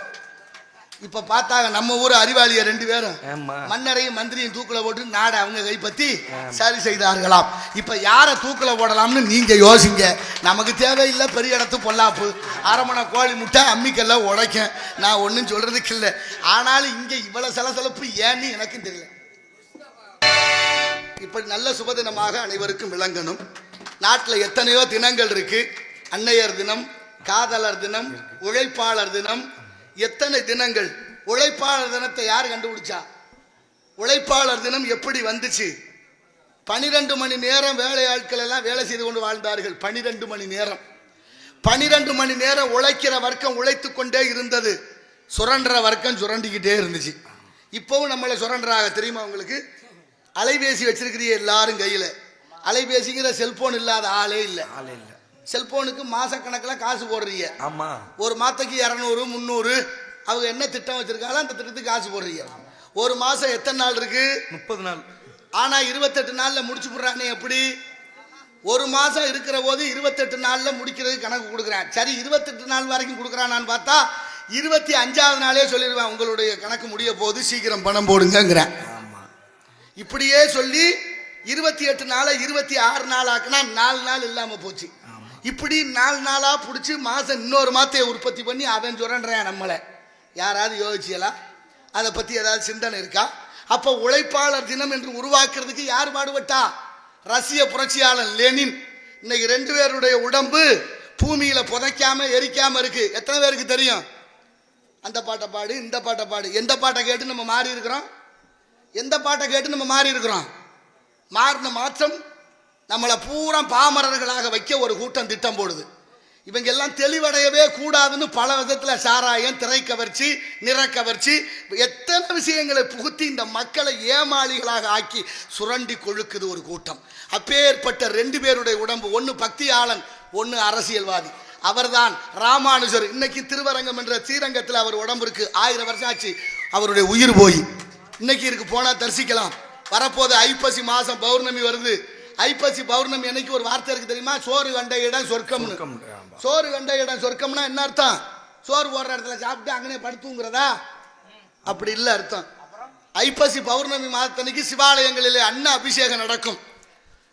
இப்ப பார்த்தாங்க நம்ம ஊர் அறிவாளிய 2 பேரும் மன்னரையும் மந்திரியும் தூக்குல போட்டு நாடை அவங்க கைப்பற்றி சரி செய்தார்களாம். இப்ப யார தூக்குல போடலாம்னு நீங்க யோசிங்க. நமக்கு தேவையில்லை பெரிய இடத்து பொல்லாப்பு, அரமணை கோழி முட்டை அம்மிக்கல்ல உடைக்க. நான் ஒன்னும் சொல்றதுக்கு இல்லை. ஆனாலும் இங்க இவ்வளவு சலசலப்பு ஏன்னு எனக்கும் தெரியல. இப்படி நல்ல சுபதினமாக அனைவருக்கும் விளங்கணும். நாட்டில் எத்தனையோ தினங்கள் இருக்கு. அன்னையர் தினம், காதலர் தினம், உழைப்பாளர் தினம், எத்தனை தினங்கள். உழைப்பாளர் தினத்தை யார் கண்டுபிடிச்சா? உழைப்பாளர் தினம் எப்படி வந்துச்சு? 12 மணி நேரம் வேலையாட்கள் எல்லாம் வேலை செய்து கொண்டு வாழ்ந்தார்கள். 12 மணி நேரம் 12 மணி நேரம் உழைக்கிற வர்க்கம் உழைத்து கொண்டே இருந்தது. சுரண்டுற வர்க்கம் சுரண்டிக்கிட்டே இருந்துச்சு. இப்பவும் நம்மளை சுரண்டுறாங்க தெரியுமா உங்களுக்கு? அலைபேசி வச்சிருக்கிறீங்க எல்லாரும் கையில. அலைபேசிங்கிற செல்போன் இல்லாத ஆளே இல்லை. செல்போனுக்கு மாசக்கணக்கில் காசு போடுறீங்க. ஆமா, ஒரு மாதத்துக்கு 200 300 அவங்க என்ன திட்டம் வச்சிருக்காங்களோ அந்த திட்டத்துக்கு காசு போடுறீங்க. ஒரு மாசம் எத்தனை நாள் இருக்கு? 30 நாள். ஆனா 28 நாள்ல முடிச்சு போடுறானே. எப்படி? ஒரு மாசம் இருக்கிற போது 28 நாள்ல முடிக்கிறதுக்கு கணக்கு கொடுக்குறான். சரி, 28 நாள் வரைக்கும் கொடுக்குறானான்னு பார்த்தா 25வது நாளே சொல்லிடுவேன் உங்களுடைய கணக்கு முடிய போது, சீக்கிரம் பணம் போடுங்கிறேன். இப்படியே சொல்லி 28 நாளை 26 நாள் ஆக்குனா 4 நாள் இல்லாம போச்சு. இப்படி 4 நாளா பிடிச்சி மாசம் இன்னொரு மாத்தையை உற்பத்தி பண்ணி அவன் சுரண்டான் நம்மளை. யாராவது யோசிச்சீங்களா? அதை பத்தி ஏதாவது சிந்தனை இருக்கா? அப்ப உழைப்பாளர் தினம் என்று உருவாக்குறதுக்கு யார் பாடுபட்டா? ரஷ்ய புரட்சியாளர் லெனின். இன்னைக்கு 2 பேருடைய உடம்பு பூமியில புதைக்காம எரிக்காம இருக்கு. எத்தனை பேருக்கு தெரியும்? அந்த பாட்டை பாடு, இந்த பாட்டை பாடு. எந்த பாட்டை கேட்டு நம்ம மாறி இருக்கிறோம்? எந்த பாட்டை கேட்டு நம்ம மாறி இருக்கிறோம்? மாறின மாற்றம் நம்மளை பூரா பாமரர்களாக வைக்க ஒரு கூட்டம் திட்டம் போடுது. இவங்க எல்லாம் தெளிவடையவே கூடாதுன்னு பல விதத்தில் சாராயம், திரைக்கவர்ச்சி, நிறக்கவர்ச்சி, எத்தனை விஷயங்களை புகுத்தி இந்த மக்களை ஏமாளிகளாக ஆக்கி சுரண்டி கொழுக்குது ஒரு கூட்டம். அப்பேற்பட்ட 2 பேருடைய உடம்பு, ஒன்று பக்தியாளன், ஒன்று அரசியல்வாதி. அவர்தான் ராமானுஜர். இன்னைக்கு திருவரங்கம் என்ற ஸ்ரீரங்கத்தில் அவர் உடம்பு இருக்கு. 1000 வருஷம் ஆச்சு அவருடைய உயிர் போய். இன்னைக்கு இருக்கு, போனா தரிசிக்கலாம். வரப்போது ஐப்பசி மாசம் பௌர்ணமி வருது. ஐப்பசி பௌர்ணமி அன்னைக்கு ஒரு வார்த்தை இருக்கு தெரியுமா? சோறு கண்ட இடம் சொர்க்கம்னு. சோறு கண்ட இடம் சொர்க்கம்னா என்ன அர்த்தம்? சோறு போடுற இடத்துல சாப்பிட்டு அங்கனே படுத்துங்கிறதா? அப்படி இல்லை அர்த்தம். ஐப்பசி பௌர்ணமி மாதத்தன்னைக்கு சிவாலயங்களிலே அன்ன அபிஷேகம் நடக்கும்.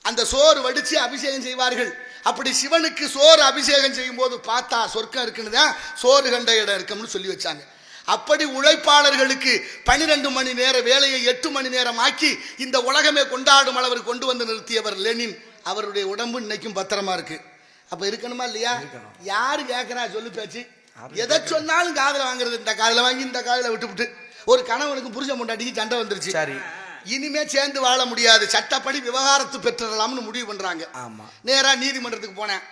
அந்த சோறு வடிச்சு அபிஷேகம் செய்வார்கள். அப்படி சிவனுக்கு சோறு அபிஷேகம் செய்யும் போது பார்த்தா சொர்க்கம் இருக்குன்னு தான் சோறு கண்ட இடம் இருக்கும்னு சொல்லி வச்சாங்க. அப்படி உழைப்பாளர்களுக்கு 12 மணி நேர வேலையை 8 மணி நேரம் ஆக்கி இந்த உலகமே கொண்டாடும் அளவர் கொண்டு வந்து நிறுத்தியவர் லெனின். அவருடைய உடம்பு இன்னைக்கும் பத்திரமா இருக்கு. அப்ப இருக்கணுமா இல்லையா? யாரு கேட்கிறா சொல்லு பேச்சு? எதை சொன்னாலும் காதுல வாங்குறது. இந்த காதுல வாங்கி இந்த காதுல விட்டு ஒரு கணவனுக்கு புருஷன் பொண்டாட்டிக்கு சண்டை வந்துருச்சு. இனிமே சேர்ந்து வாழ முடியாது, சட்டப்படி விவகாரத்து பெற்றலாம்னு முடிவு பண்றாங்க. நேரா நீதிமன்றத்துக்கு போனேன்.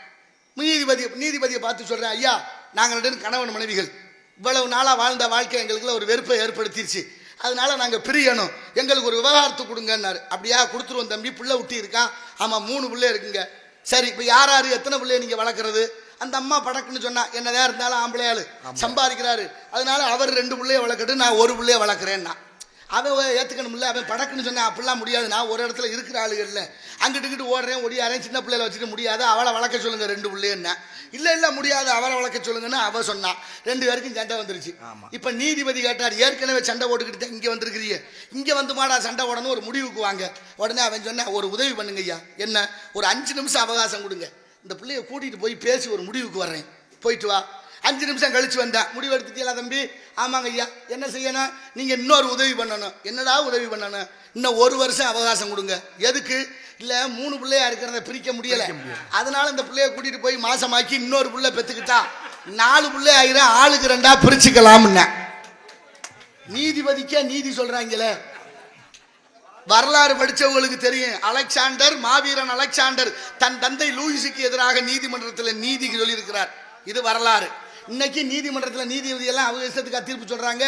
நீதிபதியை பார்த்து சொல்றேன், ஐயா நாங்கள் 2 கணவன் மனைவிகள், இவ்வளவு நாளா வாழ்ந்த வாழ்க்கை எங்களுக்குள்ள ஒரு வெறுப்பை ஏற்படுத்திடுச்சு, அதனால நாங்க பிரியணும், எங்களுக்கு ஒரு விவகாரத்து கொடுங்கன்னாரு. அப்படியா? கொடுத்துருவோம் தம்பி. பிள்ளை ஊட்டி இருக்கா? ஆமா 3 பிள்ளை இருக்குங்க. சரி, இப்ப யாரு எத்தனை பிள்ளைய நீங்க வளர்க்கறது? அந்த அம்மா படக்குன்னு சொன்னா, என்னதான் இருந்தாலும் ஆம்பளையாளு சம்பாதிக்கிறாரு, அதனால அவர் 2 பிள்ளைய வளர்க்கட்டு, நான் 1 பிள்ளைய வளர்க்குறேன்னா அவன் ஏத்துக்கணும்ல. அவன் படக்குன்னு சொன்னா அப்படிலாம் முடியாது, நான் ஒரு இடத்துல இருக்கிற ஆளுகள்ல அங்கிட்டு ஓடுறேன் ஓடியாரேன், சின்ன பிள்ளைல வச்சுட்டு முடியாது, அவளை வளர்க்க சொல்லுங்க 2 பிள்ளைன்னா. இல்ல முடியாது, அவளை வளர்க்க சொல்லுங்கன்னு அவ சொன்னா. 2 பேருக்கும் சண்டை வந்துருச்சு. இப்ப நீதிபதி கேட்டார், ஏற்கனவே சண்டை போட்டுக்கிட்டு இங்க வந்திருக்கிறீங்க, இங்க வந்து மாடா சண்டை போடணும், ஒரு முடிவுக்கு வாங்க. உடனே அவன் சொன்ன, ஒரு உதவி பண்ணுங்க ஐயா. என்ன? ஒரு 5 நிமிஷம் அவகாசம் கொடுங்க, இந்த பிள்ளைய கூட்டிட்டு போய் பேசி ஒரு முடிவுக்கு வர்றேன், போயிட்டு வா. 5 நிமிஷம் கழிச்சு வந்தேன். முடிவு எடுத்துட்டீங்களா தம்பி? ஆமாங்க ஐயா. என்ன செய்யணும்? நீங்க இன்னொரு உதவி பண்ணணும். என்னடா உதவி பண்ணணும்? இன்னும் 1 வருஷம் அவகாசம் கொடுங்க. எதுக்கு? இல்ல 3 பிள்ளையா இருக்கிறத பிரிக்க முடியல, அதனால இந்த பிள்ளைய கூட்டிட்டு போய் மாசமாக்கி இன்னொரு பிள்ளை பெத்துக்கிட்டா 4 பிள்ளை ஆயிரம், ஆளுக்கு 2ஆ பிரிச்சுக்கலாம்னு. நீதிபதிக்கே நீதி சொல்றாங்களே. வரலாறு படிச்சவங்களுக்கு தெரியும், அலெக்சாண்டர், மாவீரன் அலெக்சாண்டர் தன் தந்தை லூயிஸுக்கு எதிராக நீதிமன்றத்தில் நீதி சொல்லியிருக்கிறார். இது வரலாறு. இன்னைக்கு நீதிமன்றத்தில் நீதிபதி எல்லாம் அவங்க இஷ்டத்துக்கு தீர்ப்பு சொல்றாங்க.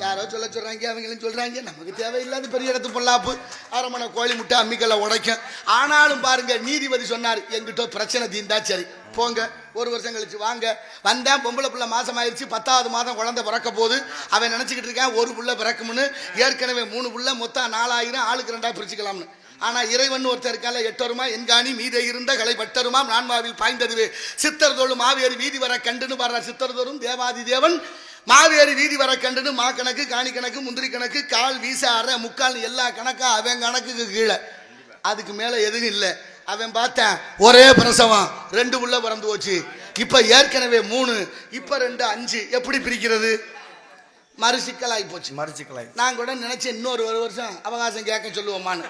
யாரோ சொல்றாங்க, அவங்களும் சொல்றாங்க. நமக்கு தேவையில்லாத பெரிய இடத்து பொல்லாப்பு, அரமணை கோழி முட்டை அம்மிக்கல்ல உடைக்கும். ஆனாலும் பாருங்க, நீதிபதி சொன்னார், எங்கிட்ட பிரச்சனை தீர்ந்தா சரி போங்க, 1 வருஷம் கழிச்சு வாங்க. வந்தேன், பொம்பளை பிள்ளை மாசம் ஆயிடுச்சு, 10வது மாதம் குழந்தை பிறக்க போது. அவன் நினைச்சுக்கிட்டு இருக்கேன் 1 பிள்ளை பிறக்கும்னு. ஏற்கனவே 3 பிள்ளை, மொத்தம் 4000, ஆளுக்கு 2ஆ பிரிச்சுக்கலாம்னு. ஆனா இறைவன் ஒருத்தர் இருக்கால, 8 வருமா என்காணி மீதை இருந்த கலை பட்டருமாம் நான்மாவில் பாய்ந்ததுவே சித்தர் தோளும் மாவேறு வீதி வர கண்டுன்னு பாடுற. சித்தர் தோறும் தேவாதி தேவன் மாவேரி வீதி வர கண்டுன்னு மா கணக்கு, காணி கணக்கு, முந்திரி கணக்கு, கால் வீச அரை முக்கால் எல்லா கணக்கா அவன் கணக்குக்கு கீழே. அதுக்கு மேல எதுவும் இல்லை. அவன் பார்த்தேன் ஒரே பிரசவம் 2 உள்ள பிறந்து போச்சு. இப்ப ஏற்கனவே 3, இப்ப 2 5. எப்படி பிரிக்கிறது? மறுசிக்கலாகி போச்சு. மறுசிக்கலாகி நான் கூட நினைச்சேன் இன்னொரு 1 வருஷம் அவகாசம் கேட்க சொல்லுவோமான்னு.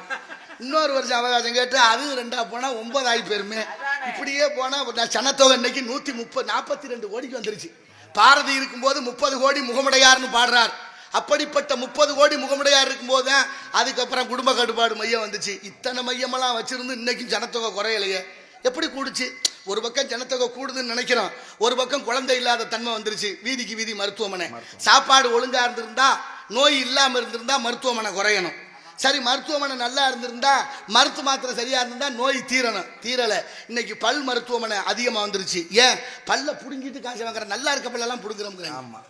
இன்னொரு வருஷம் அவகாசம் கேட்டு அதுவும் 2ஆ போனா 9 ஆகி போயிருமே. இப்படியே போனா சனத்தொகை இன்னைக்கு 142 கோடிக்கு வந்துருச்சு. பாரதி இருக்கும்போது 30 கோடி முகமுடையார்னு பாடுறார். அப்படிப்பட்ட 30 கோடி முகமுடையார் இருக்கும்போது தான் அதுக்கப்புறம் குடும்ப கட்டுப்பாடு மையம் வந்துச்சு. இத்தனை மையமெல்லாம் வச்சிருந்து இன்னைக்கும் ஜனத்தொகை குறையலையே. எப்படி கூடுச்சு? ஒரு பக்கம் ஜனத்தொகை கூடுதுன்னு நினைக்கிறோம், ஒரு பக்கம் குழந்தை இல்லாத தன்மை வந்துருச்சு. வீதிக்கு வீதி மருத்துவமனை. சாப்பாடு ஒழுங்கா இருந்திருந்தா, நோய் இல்லாம இருந்திருந்தா மருத்துவமனை குறையணும். சரி, மருத்துவமனை நல்லா இருந்திருந்தா, மருத்துவ மாத்திரை சரியா இருந்தா நோய் தீரணும். தீரல. இன்னைக்கு பல் மருத்துவமனை அதிகமா வந்துருச்சு. ஏன்? பல்ல புடுங்கிட்டு காசு வாங்குற. நல்லா இருக்க பல்லெல்லாம் புடுங்குறோம். ஆமா,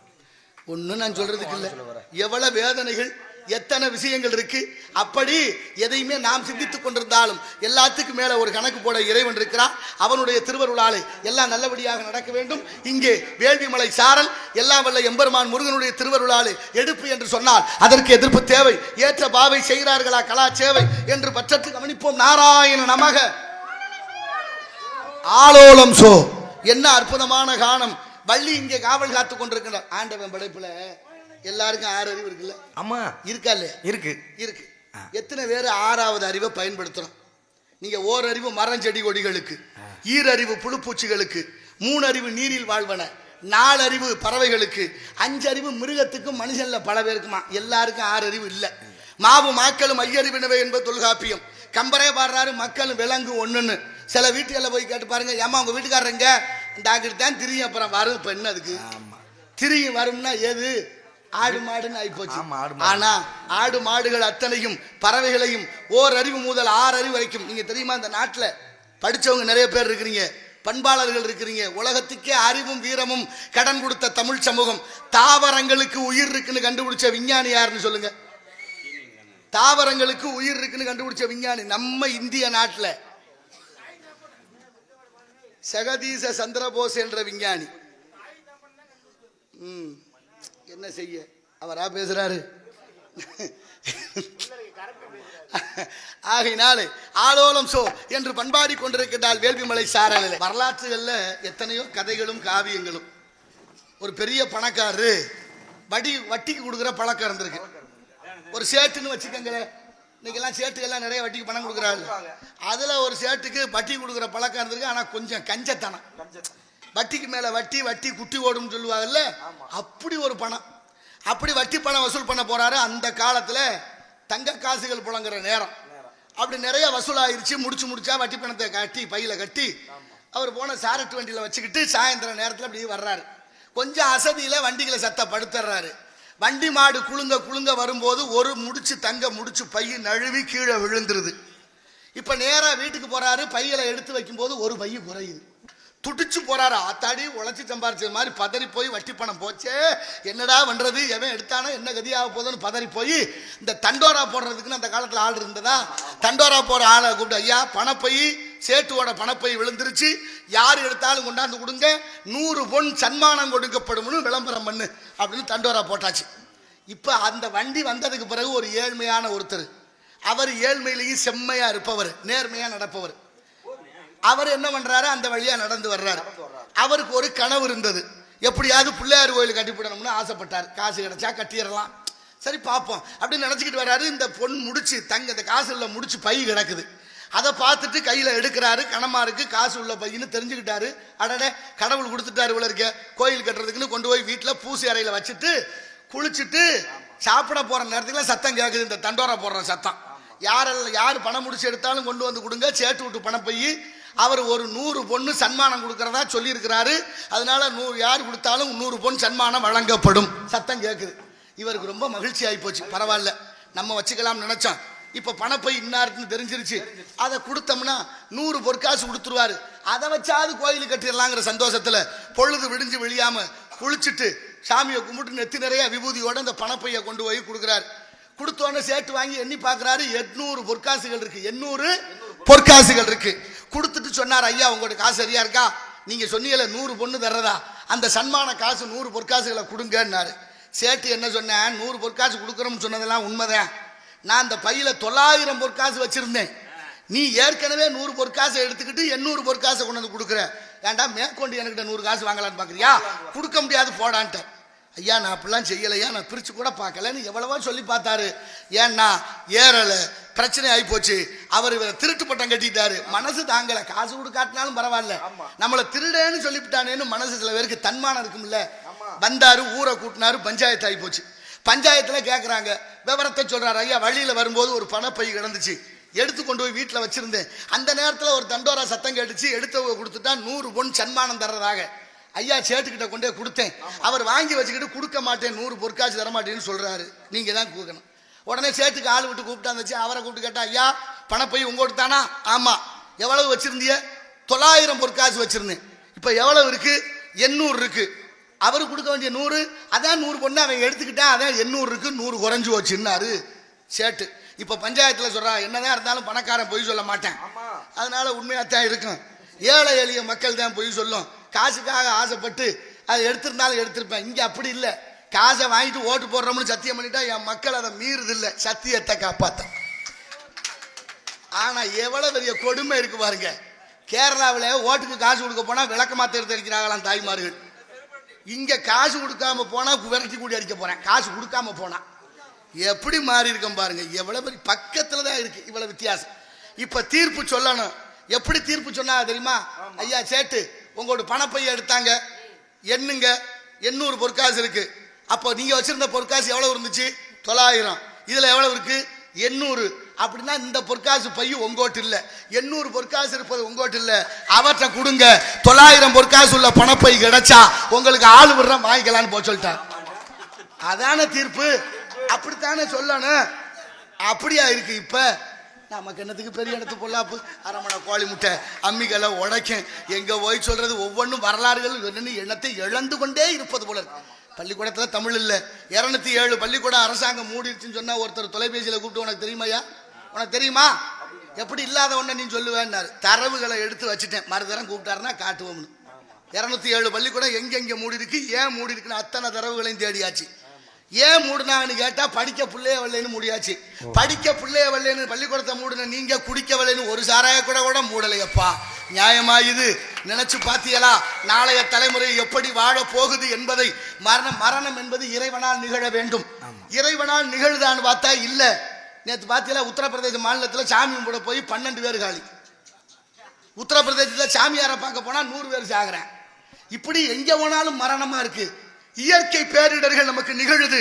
ஒன்னும் நான் சொல்றதுக்கு இல்லை. எவ்வளவு வேதனைகள், எத்தனை விஷயங்கள் இருக்கு. அப்படி எதையுமே நாம் சிந்தித்துக் கொண்டிருந்தாலும் எல்லாத்துக்கும் மேல ஒரு கணக்கு போட இறைவன் இருக்கிறான். அவனுடைய திருவருளாலே எல்லாம் நல்லபடியாக நடக்க வேண்டும். இங்கே வேள்விமலை சாரல் எல்லாம் வல்ல எம்பெருமான் முருகனுடைய திருவருளாலே எடுப்பு என்று சொன்னால் அதற்கு எதிர்ப்பு தேவை. ஏற்ற பாவை செய்கிறார்களா கலா சேவை என்று பற்றத்து கவனிப்போம். நாராயண நமக. ஆலோலம் சோ. என்ன அற்புதமான கானம். வள்ளி இங்கே காவல் காத்து கொண்டிருக்கின்றார். ஆண்டவன் படைப்புல எல்லாருக்கும் 6 அறிவு இருக்குல்ல? ஆமா, இருக்கா இல்லையா? இருக்கு. இருக்கு. எத்தனை பேர் 6வது அறிவை பயன்படுத்துறோம்? நீங்க ஓரறிவு மரம் செடி கொடிகளுக்கு, ஈரறிவு புழுப்பூச்சிகளுக்கு, 3 அறிவு நீரில் வாழ்வன, 4 அறிவு பறவைகளுக்கு, 5 அறிவு மிருகத்துக்கும் மனுஷன்ல பல பேருக்குமா. எல்லாருக்கும் 6 அறிவு இல்லை. மாவு மாக்களும் ஐயறிவினவை என்பது தொல்காப்பியம். கம்பரே பாடுறாரு மக்களும் விலங்கு ஒண்ணுன்னு. சில வீட்டுகளில் போய் கேட்டு பாருங்க, ஏமா உங்க வீட்டுக்காரங்க டாக்டர் தான் திரியும், அப்புறம் வரும். இப்ப என்ன அதுக்கு திரியும் வரும்னா எது? ஆடு மாடுன்னு ஆயிப்போச்சு. ஆனா ஆடு மாடுகள் அத்தனையும் பறவைகளையும் ஓரறிவு முதல் 6 அறிவு வரைக்கும். நீங்க தெரியுமா, இந்த நாட்டில் படிச்சவங்க நிறைய பேர் இருக்கிறீங்க, பண்பாளர்கள் இருக்கிறீங்க. உலகத்துக்கே அறிவும் வீரமும் கடன் கொடுத்த தமிழ் சமூகம். தாவரங்களுக்கு உயிர் இருக்குன்னு கண்டுபிடிச்ச விஞ்ஞானி யாருன்னு சொல்லுங்க. தாவரங்களுக்கு உயிர் இருக்குன்னு கண்டுபிடிச்ச விஞ்ஞானி நம்ம இந்திய நாட்டில் ஜெகதீச சந்திரபோஸ் என்ற விஞ்ஞானி. என்ன செய்ய, அவரா பேசுறாரு. ஆகையினாலே ஆலோலம் சோ என்று பண்பாடி கொண்டிருக்கின்றால் வேள்விமலை சாரலில். வரலாற்றுகள்ல எத்தனையோ கதைகளும் காவியங்களும். ஒரு பெரிய பணக்காரரு வட்டிக்கு கொடுக்குற பழக்கம் இருந்திருக்கு. ஒரு சேட்டுன்னு வச்சுக்கங்களேன். இன்னைக்கெல்லாம் சேட்டுகள்லாம் நிறைய வட்டிக்கு பணம் கொடுக்குறாங்க. அதுல ஒரு சேட்டுக்கு வட்டி கொடுக்குற பழக்கம் இருந்திருக்கு. ஆனா கொஞ்சம் கஞ்சத்தனம். வட்டிக்கு மேல வட்டி, வட்டி குட்டி ஓடும் சொல்லுவாங்கல்ல, அப்படி ஒரு பணம். அப்படி வட்டி பணம் வசூல் பண்ண போறாரு. அந்த காலத்துல தங்க காசுகள் புழங்குற நேரம். அப்படி நிறைய வசூல் ஆயிருச்சு. முடிச்சா வட்டி பணத்தை கட்டி பையில கட்டி அவர் போன சாரட்டு வண்டியில வச்சுக்கிட்டு சாயந்தரம் நேரத்தில் அப்படி வர்றாரு. கொஞ்சம் அசதியில வண்டிகளை சத்த படுத்துறாரு. வண்டி மாடு குலுங்க வரும்போது ஒரு முடிச்சு தங்க முடிச்சு பைய நழுவி கீழே விழுந்துருது. இப்ப நேரா வீட்டுக்கு போறாரு. பையில எடுத்து வைக்கும் போது ஒரு பைய குறையுது. துடிச்சு போறாரு. ஆத்தாடி உழைச்சி சம்பாரிச்சது மாதிரி பதறி போய் வட்டி பணம் போச்சே, என்னடா பண்றது, எவன் எடுத்தானோ என்ன கதியாக போதுன்னு பதறி போய் இந்த தண்டோரா போடுறதுக்குன்னு அந்த காலத்துல ஆள் இருந்ததா, தண்டோரா போற ஆளை கூப்பிட்டு, ஐயா பணப்பை சேட்டுவோட பணப்பை விழுந்துருச்சு, யார் எடுத்தாலும் கொண்டாந்து கொடுங்க, 100 பொன் சன்மானம் கொடுக்கப்படும்னு விளம்பரம் பண்ணு அப்படின்னு தண்டோரா போட்டாச்சு. இப்ப அந்த வண்டி வந்ததுக்கு பிறகு ஒரு ஏழ்மையான ஒருத்தர், அவர் ஏழ்மையிலேயும் செம்மையா இருப்பவர், நேர்மையா நடப்பவர், அவர் என்ன பண்றாரு, அந்த வழியா நடந்து வர்றாரு. அவருக்கு ஒரு கனவு இருந்தது, எப்படியாவது பிள்ளையார் கோயில் கட்டிவிடணும்னு ஆசைப்பட்டார். காசு கிடைச்சா கட்டிடலாம், சரி பார்ப்போம் அப்படின்னு நினைச்சுக்கிட்டு வர்றாரு. இந்த பொன் முடிச்சு தங்க இந்த காசு உள்ள முடிச்சு பை கிடக்குது. அதை பார்த்துட்டு கையில எடுக்கிறாரு. கனமா இருக்கு, காசு உள்ள பையன்னு தெரிஞ்சுக்கிட்டாரு. அடட கடவுள் கொடுத்துட்டாரு இவ்வளவு இருக்க, கோயில் கட்டுறதுக்குன்னு கொண்டு போய் வீட்டுல பூசி அறையில வச்சுட்டு குளிச்சுட்டு சாப்பிட போற நேரத்துக்குள்ள சத்தம் கேட்குது, இந்த தண்டோரா போடுற சத்தம். யார் பணம் முடிச்சு எடுத்தாலும் கொண்டு வந்து கொடுங்க, சேட்டு விட்டு பணம் பை. அவர் ஒரு 100 பொண்ணு சன்மானம் கொடுக்கறதா சொல்லி இருக்கிறாரு. அதனால யார் கொடுத்தாலும் 100 பொன் சன்மானம் வழங்கப்படும். சத்தம் கேட்குது. இவருக்கு ரொம்ப மகிழ்ச்சி ஆகி போச்சு. பரவாயில்ல, நம்ம வச்சுக்கலாம் நினைச்சோம். இப்ப பணப்பை இன்னாருக்குன்னு தெரிஞ்சிருச்சு. அதை கொடுத்தோம்னா 100 பொற்காசு கொடுத்துருவாரு. அதை வச்சாவது கோயிலுக்கு கட்டிடலாங்கிற சந்தோஷத்துல பொழுது விடிஞ்சு வெளியாம குளிச்சுட்டு சாமியை கும்பிட்டு நெத்தி நிறைய விபூதியோட அந்த பணப்பையை கொண்டு போய் கொடுக்குறாரு. கொடுத்தோன்னு சேட்டு வாங்கி எண்ணி பார்க்குறாரு. 800 பொற்காசுகள் இருக்கு. 800 பொற்காசுகள் இருக்கு. கொடுத்துட்டு சொன்னார், ஐயா உங்களோட காசு சரியா இருக்கா, நீங்க சொன்னீங்கல்ல 100 பொண்ணு தர்றதா, அந்த சன்மான காசு 100 பொற்காசுகளை கொடுங்கன்னாரு. சேட்டு என்ன சொன்னேன், 100 பொற்காசு கொடுக்குறோம்னு சொன்னதெல்லாம் உண்மைதான். நான் அந்த பையில 900 பொற்காசு வச்சிருந்தேன். நீ ஏற்கனவே 100 பொற்காசை எடுத்துக்கிட்டு 800 பொற்காசை கொண்டு வந்து கொடுக்குற. ஏன்டா மேற்கொண்டு என்கிட்ட 100 காசு வாங்கலான்னு பாக்குறியா? கொடுக்க முடியாது போடான்ட்ட. ஐயா நான் அப்படிலாம் செய்யலையா, நான் பிரிச்சு கூட பார்க்கலன்னு எவ்வளவோ சொல்லி பார்த்தாரு. ஏன்னா ஏறல, பிரச்சனை ஆகி போச்சு. அவர் திருட்டு பட்டம் கட்டிட்டாரு. மனசு தாங்கல. காசு கொடுக்காட்டினாலும் பரவாயில்ல, நம்மளை திருடேன்னு சொல்லிவிட்டானேன்னு மனசு சில பேருக்கு தன்மானம் இருக்கும்ல. வந்தாரு, ஊரை கூட்டினாரு, பஞ்சாயத்து ஆகி போச்சு. பஞ்சாயத்துல கேட்கறாங்க, விவரத்தை சொல்றாரு. ஐயா வழியில வரும்போது ஒரு பணப்பை கிடந்துச்சு, எடுத்து கொண்டு போய் வீட்டில் வச்சிருந்தேன். அந்த நேரத்தில் ஒரு தண்டோரா சத்தம் கேட்டுச்சு, எடுத்து கொடுத்துட்டா 100 பொன் சன்மானம் தர்றதாக. ஐயா சேட்டுக்கிட்ட கொண்டே கொடுத்தேன். அவர் வாங்கி வச்சுக்கிட்டு கொடுக்க மாட்டேன், 100 பொற்காசு தர மாட்டேன்னு சொல்றாரு. நீங்க தான் கொடுக்கணும். உடனே சேட்டுக்கு ஆள் விட்டு கூப்பிட்டாந்துச்சு. அவரை கூப்பிட்டு கேட்டா, ஐயா பணப்பை உங்கள்கிட்ட தானா? ஆமா. எவ்வளவு வச்சிருந்திய? 900 பொற்காசு வச்சிருந்தேன். இப்ப எவ்வளவு இருக்கு? 800 இருக்கு. அவரு கொடுக்க வேண்டிய 100, அதான் 100 பொண்ணு அவன் எடுத்துக்கிட்டா, அதான் 800 இருக்கு, 100 குறைஞ்சு வச்சுன்னாரு சேட்டு. இப்ப பஞ்சாயத்துல சொல்றா, என்னதான் இருந்தாலும் பணக்காரன் பொய் சொல்ல மாட்டேன், அதனால உண்மையாத்தான் இருக்கும். ஏழை எளிய மக்கள் தான் பொய் சொல்லும். காசுக்காக ஆசைப்பட்டு அதை எடுத்திருந்தாலும் எடுத்திருப்பேன். இங்க அப்படி இல்லை. காசை வாங்கிட்டு ஓட்டு போடுறோம்னு சத்தியம் பண்ணிட்டா என் மக்கள் அதை மீறுது இல்லை, சத்தியத்தை காப்பாத்த. ஆனா எவ்வளவு பெரிய கொடுமை இருக்கு பாருங்க. கேரளாவில் ஓட்டுக்கு காசு கொடுக்க போனா விளக்கமாத்த எடுத்து அடிக்கிறாங்களாம் தாய்மார்கள். இங்க காசு கொடுக்காம போனா விரட்டி கூடி அடிக்க போறேன், காசு கொடுக்காம போனா. எப்படி மாறி இருக்கும் பாருங்க. எவ்வளவு பெரிய பக்கத்துல தான் இருக்கு இவ்வளவு வித்தியாசம். இப்ப தீர்ப்பு சொல்லணும். எப்படி தீர்ப்பு சொன்னா தெரியுமா? ஐயா சேட்டு உங்களோட பணப்பைய எடுத்தாங்க, எண்ணுங்க, 800 பொற்காசு இருக்கு. அப்போ நீங்க வச்சிருந்த பொற்காசு எவ்வளவு இருந்துச்சு? 900. இதுல எவ்வளவு இருக்கு? 800. அப்படின்னா இந்த பொற்காசு பைய உங்கோட்டு இல்ல, 800 பொற்காசு இருப்பது உங்கோட்டு இல்ல, அவற்றை கொடுங்க. 900 பொற்காசு உள்ள பணப்பை கிடைச்சா உங்களுக்கு ஆளு விடுற வாங்கிக்கலான்னு போய் சொல்லிட்டான். அதான தீர்ப்பு. அப்படித்தானே சொல்லணும். அப்படியா இருக்கு. இப்ப நமக்கு என்னத்துக்கு பெரிய இடத்து பொல்லாப்பு, அரமணை கோழி முட்டை, அம்மிகளை உடைக்கும், எங்க போய் சொல்றது? ஒவ்வொன்றும் வரலாறுகள் எண்ணத்தை இழந்து கொண்டே இருப்பது போல இருக்கு. பள்ளிக்கூடத்துல தமிழ் இல்ல, 207 பள்ளிக்கூடம் அரசாங்கம் மூடிடுச்சுன்னு சொன்னா ஒருத்தர் தொலைபேசியில கூப்பிட்டு, உனக்கு தெரியுமாயா, உனக்கு தெரியுமா, எப்படி இல்லாத ஒன்ன நீ சொல்லுவேன்னாரு. தரவுகளை எடுத்து வச்சுட்டேன், மறுதரம் கூப்பிட்டாருன்னா காட்டுவோம்னு. 207 பள்ளிக்கூடம் எங்கெங்க மூடி இருக்கு, ஏன் மூடி இருக்குன்னு அத்தனை தரவுகளையும் தேடியாச்சு. ஏன் மூடுனாங்கன்னு கேட்டா படிக்க பிள்ளைய வரலன்னு மூடியாச்சு. படிக்க பிள்ளைய வரலன்னு பள்ளிக்கூடத்தை மூடுன நீங்க குடிக்க வரலன்னு ஒரு சாராய கூட மூடலையப்பா. நியாயமா இது? நினைச்சு பாத்தியலா? நாளைய தலைமுறை எப்படி வாழ போகுது என்பதை. மரணம் என்பது இறைவனால் நிகழ வேண்டும். இறைவனால் நிகழ்தான்னு பார்த்தா இல்ல. நேற்று பாத்தியலா உத்தரப்பிரதேச மாநிலத்தில் சாமி கும்பிட போய் 12 பேர் காலி. உத்தரப்பிரதேசத்தில் சாமியாரை பார்க்க போனா 100 பேர் சாகுறேன். இப்படி எங்க போனாலும் மரணமா இருக்கு. இயற்கை பேரிடர்கள் நமக்கு நிகழுது.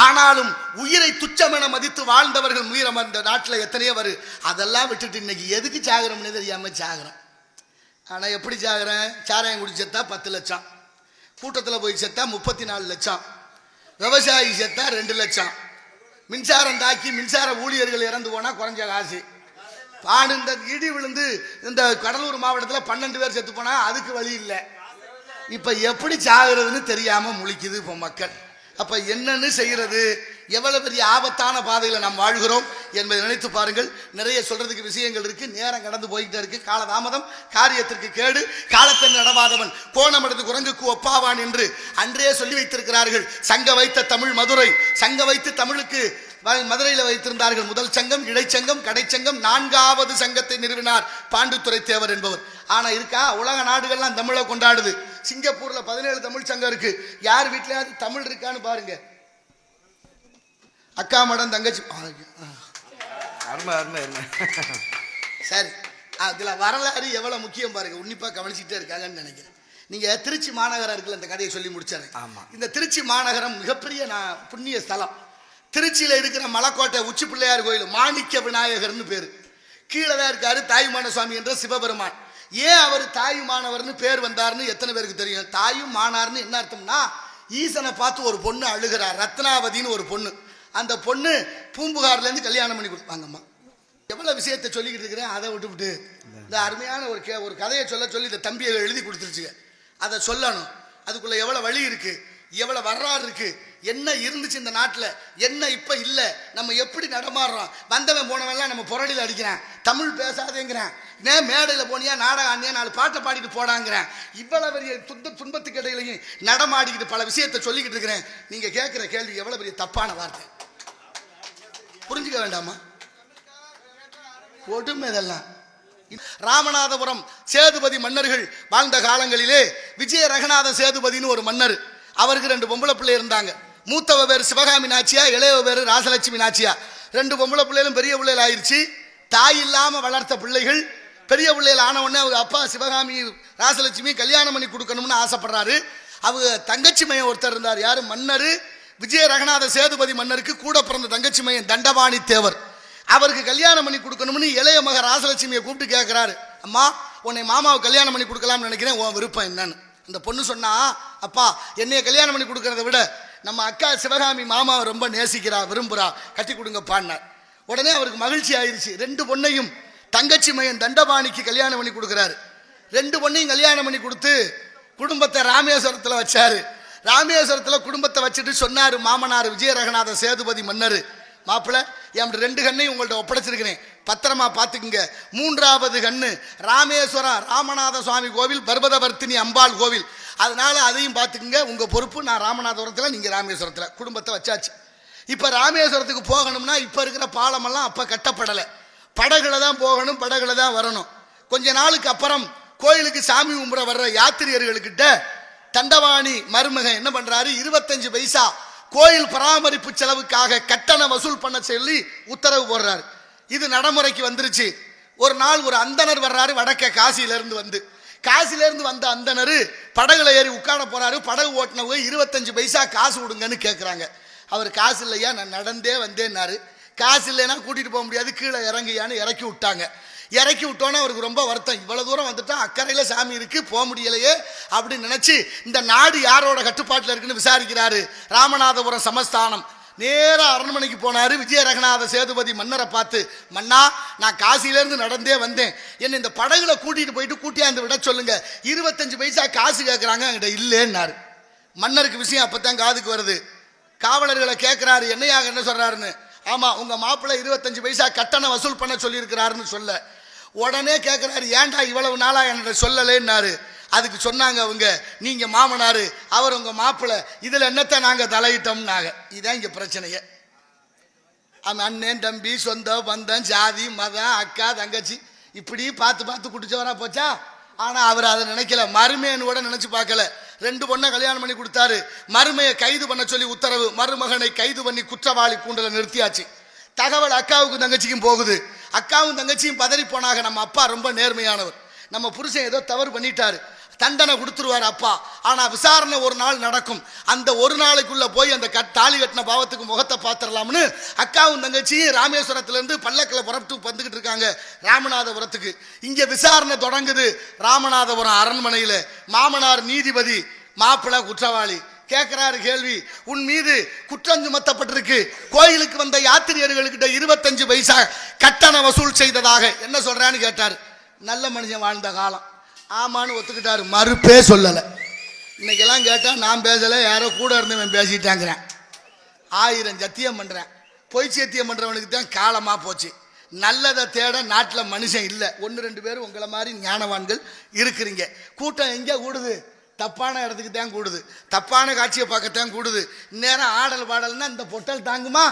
ஆனாலும் உயிரை துச்சமென மதித்து வாழ்ந்தவர்கள் மீறம் அந்த நாட்டில் எத்தனையோ வரு. அதெல்லாம் விட்டுட்டு இன்னைக்கு எதுக்கு சாகுறோம்னு தெரியாம சாகுறோம். ஆனா எப்படி சாகுறேன்? சாராயம் குடி செத்தா 10 லட்சம், கூட்டத்தில் போய் செத்தா 34 லட்சம், விவசாயி செத்தா 2 லட்சம், மின்சாரம் தாக்கி மின்சார ஊழியர்கள் இறந்து போனா குறைஞ்ச காசு. இந்த இடி விழுந்து இந்த கடலூர் மாவட்டத்தில் 12 பேர் செத்து போனா அதுக்கு வழி இல்லை. இப்ப எப்படி சாகுறதுன்னு தெரியாம முழிக்குது இப்ப மக்கள். அப்ப என்னன்னு செய்யறது? எவ்வளவு பெரிய ஆபத்தான பாதையில நாம் வாழ்கிறோம் என்பதை நினைத்து பாருங்கள். நிறைய சொல்றதுக்கு விஷயங்கள் இருக்கு, நேரம் கடந்து போய்கிட்டே இருக்கு. காலதாமதம் காரியத்திற்கு கேடு, காலத்தை நடவாதவன் கோணமடைந்து குரங்குக்கு ஒப்பாவான் என்று அன்றே சொல்லி வைத்திருக்கிறார்கள். சங்க வைத்த தமிழ் மதுரை, சங்க வைத்து தமிழுக்கு மதுரையில் வைத்திருந்தார்கள் முதல் சங்கம், இடைச்சங்கம், கடைச்சங்கம், 4வது சங்கத்தை நிறுவினார் பாண்டுத்துறை தேவர் என்பவர். ஆனா இருக்கா? உலக நாடுகள்லாம் தமிழை கொண்டாடுது. சிங்கப்பூர்ல 17 தமிழ் சங்கம் இருக்கு. யார் வீட்லயாவது தமிழ் இருக்கான்னு பாருங்க. அக்கா மடம் தங்கச்சி சரி. அதுல வரலாறு எவ்வளவு முக்கியம் பாருங்க. உன்னிப்பா கவனிச்சுட்டே இருக்காங்கன்னு நினைக்கிறேன். நீங்க திருச்சி மாநகரம் இருக்குல்ல, இந்த கதையை சொல்லி முடிச்சாரு. இந்த திருச்சி மாநகரம் மிகப்பெரிய புண்ணிய ஸ்தலம். திருச்சியில இருக்கிற மலைக்கோட்டை உச்சி பிள்ளையார் கோயில் மாணிக்க விநாயகர்னு பேரு. கீழே தான் இருக்காரு தாயுமான சுவாமி என்ற சிவபெருமான். ஏன் அவர் தாயுமானவர்னு பேர் வந்தார்னு எத்தனை பேருக்கு தெரியும்? தாயும் மானார்னு என்ன அர்த்தம்னா, ஈசனை பார்த்து ஒரு பொண்ணு அழுகிறார், ரத்னாவதினு ஒரு பொண்ணு. அந்த பொண்ணு பூம்புகார்ல இருந்து கல்யாணம் பண்ணி கொடுப்பாங்கம்மா. எவ்வளவு விஷயத்தை சொல்லிக்கிட்டு இருக்கிறேன். அதை விட்டுவிட்டு இந்த அருமையான ஒரு கதையை சொல்லி இந்த தம்பியை எழுதி கொடுத்துருச்சு. அதை சொல்லணும். அதுக்குள்ள எவ்வளவு வழி இருக்கு. எவ்வளவு வரலாறு இருக்கு, என்ன இருந்துச்சு இந்த நாட்டில், என்ன இப்ப இல்ல, நம்ம எப்படி நடமாடுறோம், வந்தவன் போனவெல்லாம் நம்ம புரடியில் அடிக்கிறேன், தமிழ் பேசாதேங்கிறேன், மேடையில் போனியா நாடகம் ஆனியா 4 பாட்டை பாடிட்டு போடாங்கிறேன், இவ்வளவு பெரிய துன்பத்துக்கு இடையிலையும் நடமாடிக்கிட்டு பல விஷயத்தை சொல்லிக்கிட்டு இருக்கிறேன். நீங்க கேட்கிற கேள்வி எவ்வளவு பெரிய தப்பான வார்த்தை, புரிஞ்சுக்க வேண்டாமா? கொடுமை இதெல்லாம். ராமநாதபுரம் சேதுபதி மன்னர்கள் வாழ்ந்த காலங்களிலே விஜய ரங்கநாத சேதுபதினு ஒரு மன்னர், அவருக்கு 2 பொம்பளை பிள்ளை இருந்தாங்க. மூத்தவ பேர் சிவகாமி நாச்சியா, இளையவ பேர் ராசலட்சுமி நாச்சியா. 2 பொம்பளை பிள்ளைகளும் பெரிய பிள்ளைகள் ஆயிடுச்சு. தாய் இல்லாம வளர்த்த பிள்ளைகள் பெரிய பிள்ளைகள் ஆன உடனே அவங்க அப்பா சிவகாமி ராசலட்சுமி கல்யாணம் பண்ணி கொடுக்கணும்னு ஆசைப்படுறாரு. அவங்க தங்கச்சி மையன் ஒருத்தர் இருந்தார், யாரு, மன்னர் விஜய ரங்கநாத சேதுபதி மன்னருக்கு கூட பிறந்த தங்கச்சி மையன் தண்டபாணி தேவர். அவருக்கு கல்யாணம் பண்ணி கொடுக்கணும்னு இளைய மக ராசலட்சுமியை கூப்பிட்டு கேட்கிறாரு, அம்மா உன்னை மாமாவுக்கு கல்யாணம் பண்ணி கொடுக்கலாம்னு நினைக்கிறேன், உன் விருப்பம் என்னன்னு. அந்த பொண்ணு சொன்னா, அப்பா என்னைய கல்யாணம் பண்ணி கொடுக்கறத விட நம்ம அக்கா சிவகாமி மாமாவை ரொம்ப நேசிக்கிறா, விரும்புறா, கட்டி கொடுங்கப்பான்னார். உடனே அவருக்கு மகிழ்ச்சி ஆயிடுச்சு. 2 பொண்ணையும் தங்கச்சி மையன் தண்டபாணிக்கு கல்யாணம் பண்ணி கொடுக்குறாரு. 2 பொண்ணையும் கல்யாணம் பண்ணி கொடுத்து குடும்பத்தை ராமேஸ்வரத்தில் வச்சாரு. ராமேஸ்வரத்தில் குடும்பத்தை வச்சுட்டு சொன்னாரு மாமனார் விஜய ரங்கநாத சேதுபதி மன்னர், மாப்பிள்ள என் 2 கண்ணையும் உங்கள்ட்ட ஒப்படைச்சிருக்கிறேன், பத்திரமா பார்த்துக்குங்க. 3வது கண்ணு ராமேஸ்வரம் ராமநாத சுவாமி கோவில், பர்வதவர்த்தினி அம்பாள் கோவில், அதனால அதையும் பார்த்துக்குங்க, உங்க பொறுப்பு. நான் ராமநாதபுரத்தில், நீங்க ராமேஸ்வரத்தில். குடும்பத்தை வச்சாச்சு. இப்ப ராமேஸ்வரத்துக்கு போகணும்னா இப்ப இருக்கிற பாலமெல்லாம் அப்ப கட்டப்படலை, படகுல தான் போகணும், படகுல தான் வரணும். கொஞ்ச நாளுக்கு அப்புறம் கோயிலுக்கு சாமி கும்பிட வர்ற யாத்திரியர்களுக்கிட்ட தண்டபாணி மருமகன் என்ன பண்றாரு, 25 பைசா கோயில் பராமரிப்பு செலவுக்காக கட்டணம் வசூல் பண்ண சொல்லி உத்தரவு போடுறாரு. இது நடைமுறைக்கு வந்துருச்சு. ஒரு நாள் ஒரு அந்தனர் வர்றாரு, வடக்க காசியிலிருந்து வந்த அந்தனர் படகுல ஏறி உட்கார போறாரு. படகு ஓட்டினவங்க 25 பைசா காசு கொடுங்கன்னு கேட்குறாங்க. அவர் காசு இல்லையா, நான் நடந்தே வந்தேன்னாரு. காசு இல்லைன்னா கூட்டிட்டு போக முடியாது, கீழே இறங்கியான்னு இறக்கி விட்டாங்க. இறக்கி விட்டோன்னே அவருக்கு ரொம்ப வருத்தம், இவ்வளவு தூரம் வந்துட்டா அக்கறையில் சாமி இருக்கு, போக முடியலையே அப்படின்னு நினைச்சு இந்த நாடு யாரோட கட்டுப்பாட்டில் இருக்குன்னு விசாரிக்கிறாரு. ராமநாதபுரம் சமஸ்தானம். நேரா அரண்மனைக்கு போனாரு. விஜய ரங்கநாத சேதுபதி மன்னரை பார்த்து, மன்னா நான் காசியிலேருந்து நடந்தே வந்தேன், என்னை இந்த படகுல கூட்டிட்டு போயிட்டு கூட்டியாந்து விட சொல்லுங்க, 25 பைசா காசு கேட்குறாங்க, என்கிட்ட இல்லைன்னாரு. மன்னருக்கு விஷயம் அப்பத்தான் காதுக்கு வருது. காவலர்களை கேட்கிறாரு, என்னையாக என்ன சொல்றாருன்னு. ஆமா, உங்க மாப்பிள்ளை 25 பைசா கட்டணம் வசூல் பண்ண சொல்லியிருக்கிறாருன்னு சொல்ல. உடனே கேட்கிறாரு, ஏன்டா இவ்வளவு நாளா என்கிட்ட சொல்லலைன்னாரு. அதுக்கு சொன்னாங்க அவங்க, நீங்க மாமனாரு, அவர் உங்க மாப்பிள்ளை, இதுல என்னத்தை நாங்க தலையிட்டோம்னாங்க. இதுதான் இங்க பிரச்சனையே. அண்ணன் தம்பி சொந்த பந்தம் ஜாதி மதம் அக்கா தங்கச்சி இப்படி பார்த்து பார்த்து குடிச்சவரா போச்சா. ஆனா அவர் அதை நினைக்கல, மருமையன்னு கூட நினைச்சு பார்க்கல. 2 பொண்ணை கல்யாணம் பண்ணி கொடுத்தாரு. மருமையை கைது பண்ண சொல்லி உத்தரவு. மருமகனை கைது பண்ணி குற்றவாளி கூண்டல நிறுத்தியாச்சு. தகவல் அக்காவுக்கும் தங்கச்சிக்கும் போகுது. அக்காவும் தங்கச்சியும் பதறி போனாங்க, நம்ம அப்பா ரொம்ப நேர்மையானவர், நம்ம புருஷன் ஏதோ தவறு பண்ணிட்டாரு, தண்டனை கொடுத்துருவார் அப்பா. ஆனா விசாரணை ஒரு நாள் நடக்கும், அந்த ஒரு நாளைக்குள்ள போய் அந்த தாலி கட்டின பாவத்துக்கு முகத்தை பார்த்துடலாம்னு அக்காவும் தங்கச்சியும் ராமேஸ்வரத்திலிருந்து பல்லக்கில் புறப்பட்டு வந்துகிட்டு இருக்காங்க ராமநாதபுரத்துக்கு. இங்க விசாரணை தொடங்குது. ராமநாதபுரம் அரண்மனையில மாமனார் நீதிபதி, மாப்பிள்ளை குற்றவாளி. கேட்கிறாரு கேள்வி, உன் மீது குற்றம் சுமத்தப்பட்டிருக்கு, கோயிலுக்கு வந்த யாத்திரியர்கள்கிட்ட 25 பைசா கட்டண வசூல் செய்ததாக என்ன சொல்றான்னு கேட்டாரு. நல்ல மனுஷன் வாழ்ந்த காலம், ஆமான்னு ஒத்துக்கிட்டாரு, மறுப்பே சொல்லலை. இன்னைக்கெல்லாம் கேட்டால் நான் பேசலை, யாரோ கூட இருந்தவன் பேசிட்டாங்கிறேன். 1000 சத்தியம் பண்ணுறேன். பொய் சத்தியம் பண்ணுறவனுக்கு தான் காலமாக போச்சு. நல்லதை தேட நாட்டில் மனுஷன் இல்லை. 1-2 பேர் உங்களை மாதிரி ஞானவான்கள் இருக்கிறீங்க. கூட்டம் எங்கே கூடுது? தப்பான இடத்துக்கு தான் கூடுது, தப்பான காட்சியை பார்க்கத்தான் கூடுது. இந்நேரம் ஆடல் பாடல்னா இந்த பொட்டல் தாங்குமா?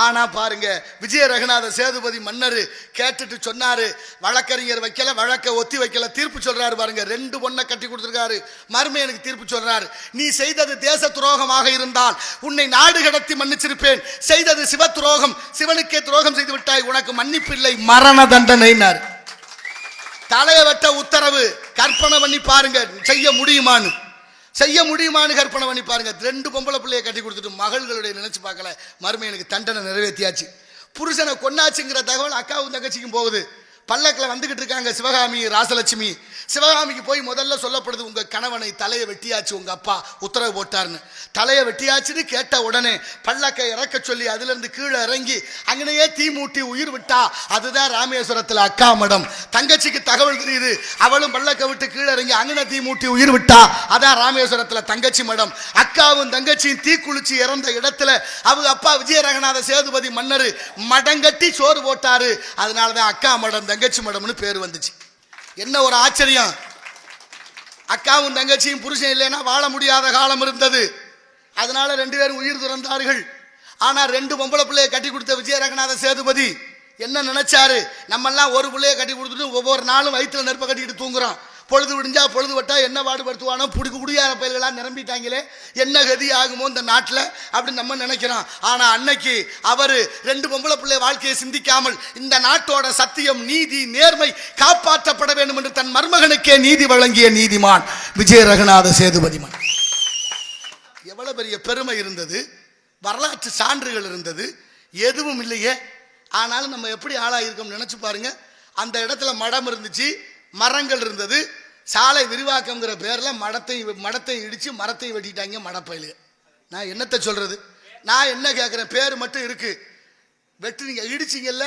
ஆனா பாருங்க, விஜய ரங்கநாத சேதுபதி மன்னர் கேட்டுட்டு சொன்னாரு, வழக்கறிஞர் வைக்கல, வழக்க ஒத்தி வைக்கல, தீர்ப்பு சொல்றாரு பாருங்க. 2 பொண்ணை கட்டி கொடுத்துருக்காரு. மருமையனுக்கு தீர்ப்பு சொல்றாரு, நீ செய்தது தேச துரோகமாக இருந்தால் உன்னை நாடு கடத்தி மன்னிச்சிருப்பேன், செய்தது சிவ துரோகம், சிவனுக்கே துரோகம் செய்து விட்டாய், உனக்கு மன்னிப்பு இல்லை, மரண தண்டனைனார். தலையை வெட்ட உத்தரவு. கற்பனை பண்ணி பாருங்க, செய்ய முடியுமான்னு கற்பனை பண்ணி பாருங்க. 2 பொம்பளை பிள்ளையை கட்டி கொடுத்துட்டு மகள்களுடைய நினைச்சு பார்க்கல, மருமையனுக்கு தண்டனை நிறைவேற்றியாச்சு. புருஷனை கொன்னாச்சுங்கிற தகவல் அக்காவும் தங்கச்சிக்கும் போகுது. பல்லக்கில் வந்துகிட்டு இருக்காங்க சிவகாமி ராசலட்சுமி. சிவகாமிக்கு போய் முதல்ல சொல்லப்படுது, உங்க கணவனை தலையை வெட்டியாச்சு, உங்க அப்பா உத்தரவு போட்டார்னு. தலையை வெட்டியாச்சுன்னு கேட்ட உடனே பல்லக்கை இறக்க சொல்லி அதுல இருந்து கீழே இறங்கி அங்கனையே தீ மூட்டி உயிர் விட்டா. அதுதான் ராமேஸ்வரத்துல அக்கா மடம். தங்கச்சிக்கு தகவல் தெரியுது, அவளும் பல்லக்கை விட்டு கீழே இறங்கி அங்கன தீ மூட்டி உயிர் விட்டா. அதான் ராமேஸ்வரத்துல தங்கச்சி மடம். அக்காவும் தங்கச்சியும் தீ குளிச்சு இறந்த இடத்துல அவங்க அப்பா விஜயரங்கநாத சேதுபதி மன்னர் மடங்கட்டி சோறு போட்டாரு. அதனாலதான் அக்கா மடம் தங்கச்சி மடம்னு பேர் வந்துச்சு. என்ன ஒரு ஆச்சரியம்! அக்காவும் தங்கச்சியும் புருஷன் இல்லைன்னா வாழ முடியாத காலம் இருந்தது. அதனால 2 பேரும் உயிர் துறந்தார்கள். ஆனா 2 பொம்பளை பிள்ளைய கட்டி கொடுத்த விஜயரங்கநாத சேதுபதி என்ன நினைச்சாரு, நம்ம எல்லாம் ஒரு பிள்ளைய கட்டி கொடுத்துட்டு ஒவ்வொரு நாளும் வயிற்றுல நெருப்ப கட்டிக்கிட்டு தூங்குறோம். பொழுது விடிஞ்சா பொழுது வட்டா என்ன பாடுபடுத்துவானோ, குடியார பயிர்களாக நிரம்பிட்டாங்களே, என்ன கதி ஆகுமோ இந்த நாட்டில் அப்படின்னு நம்ம நினைக்கிறோம். ஆனா அன்னைக்கு அவரு 2 பொம்பளை பிள்ளை வாழ்க்கையை சிந்திக்காமல் இந்த நாட்டோட சத்தியம், நீதி, நேர்மை காப்பாற்றப்பட வேண்டும் என்று தன் மருமகனுக்கே நீதி வழங்கிய நீதிமான் விஜயரங்கநாத சேதுபதி மன்னர். எவ்வளவு பெரிய பெருமை இருந்தது, வரலாற்று சான்றுகள் இருந்தது, எதுவும் இல்லையே. ஆனாலும் நம்ம எப்படி ஆளாயிருக்கோம் நினைச்சு பாருங்க. அந்த இடத்துல மடம் இருந்துச்சு, மரங்கள் இருந்தது. சாலை விரிவாக்கம்ங்கிற பேர்ல மடத்தை இடிச்சு மரத்தை வெட்டிட்டாங்க மடப்பயிலுங்க. நான் என்னத்தை சொல்றது? நான் என்ன கேட்கிறேன், பேர் மட்டும் இருக்கு. வெட்டுனீங்க, இடிச்சிங்கல்ல,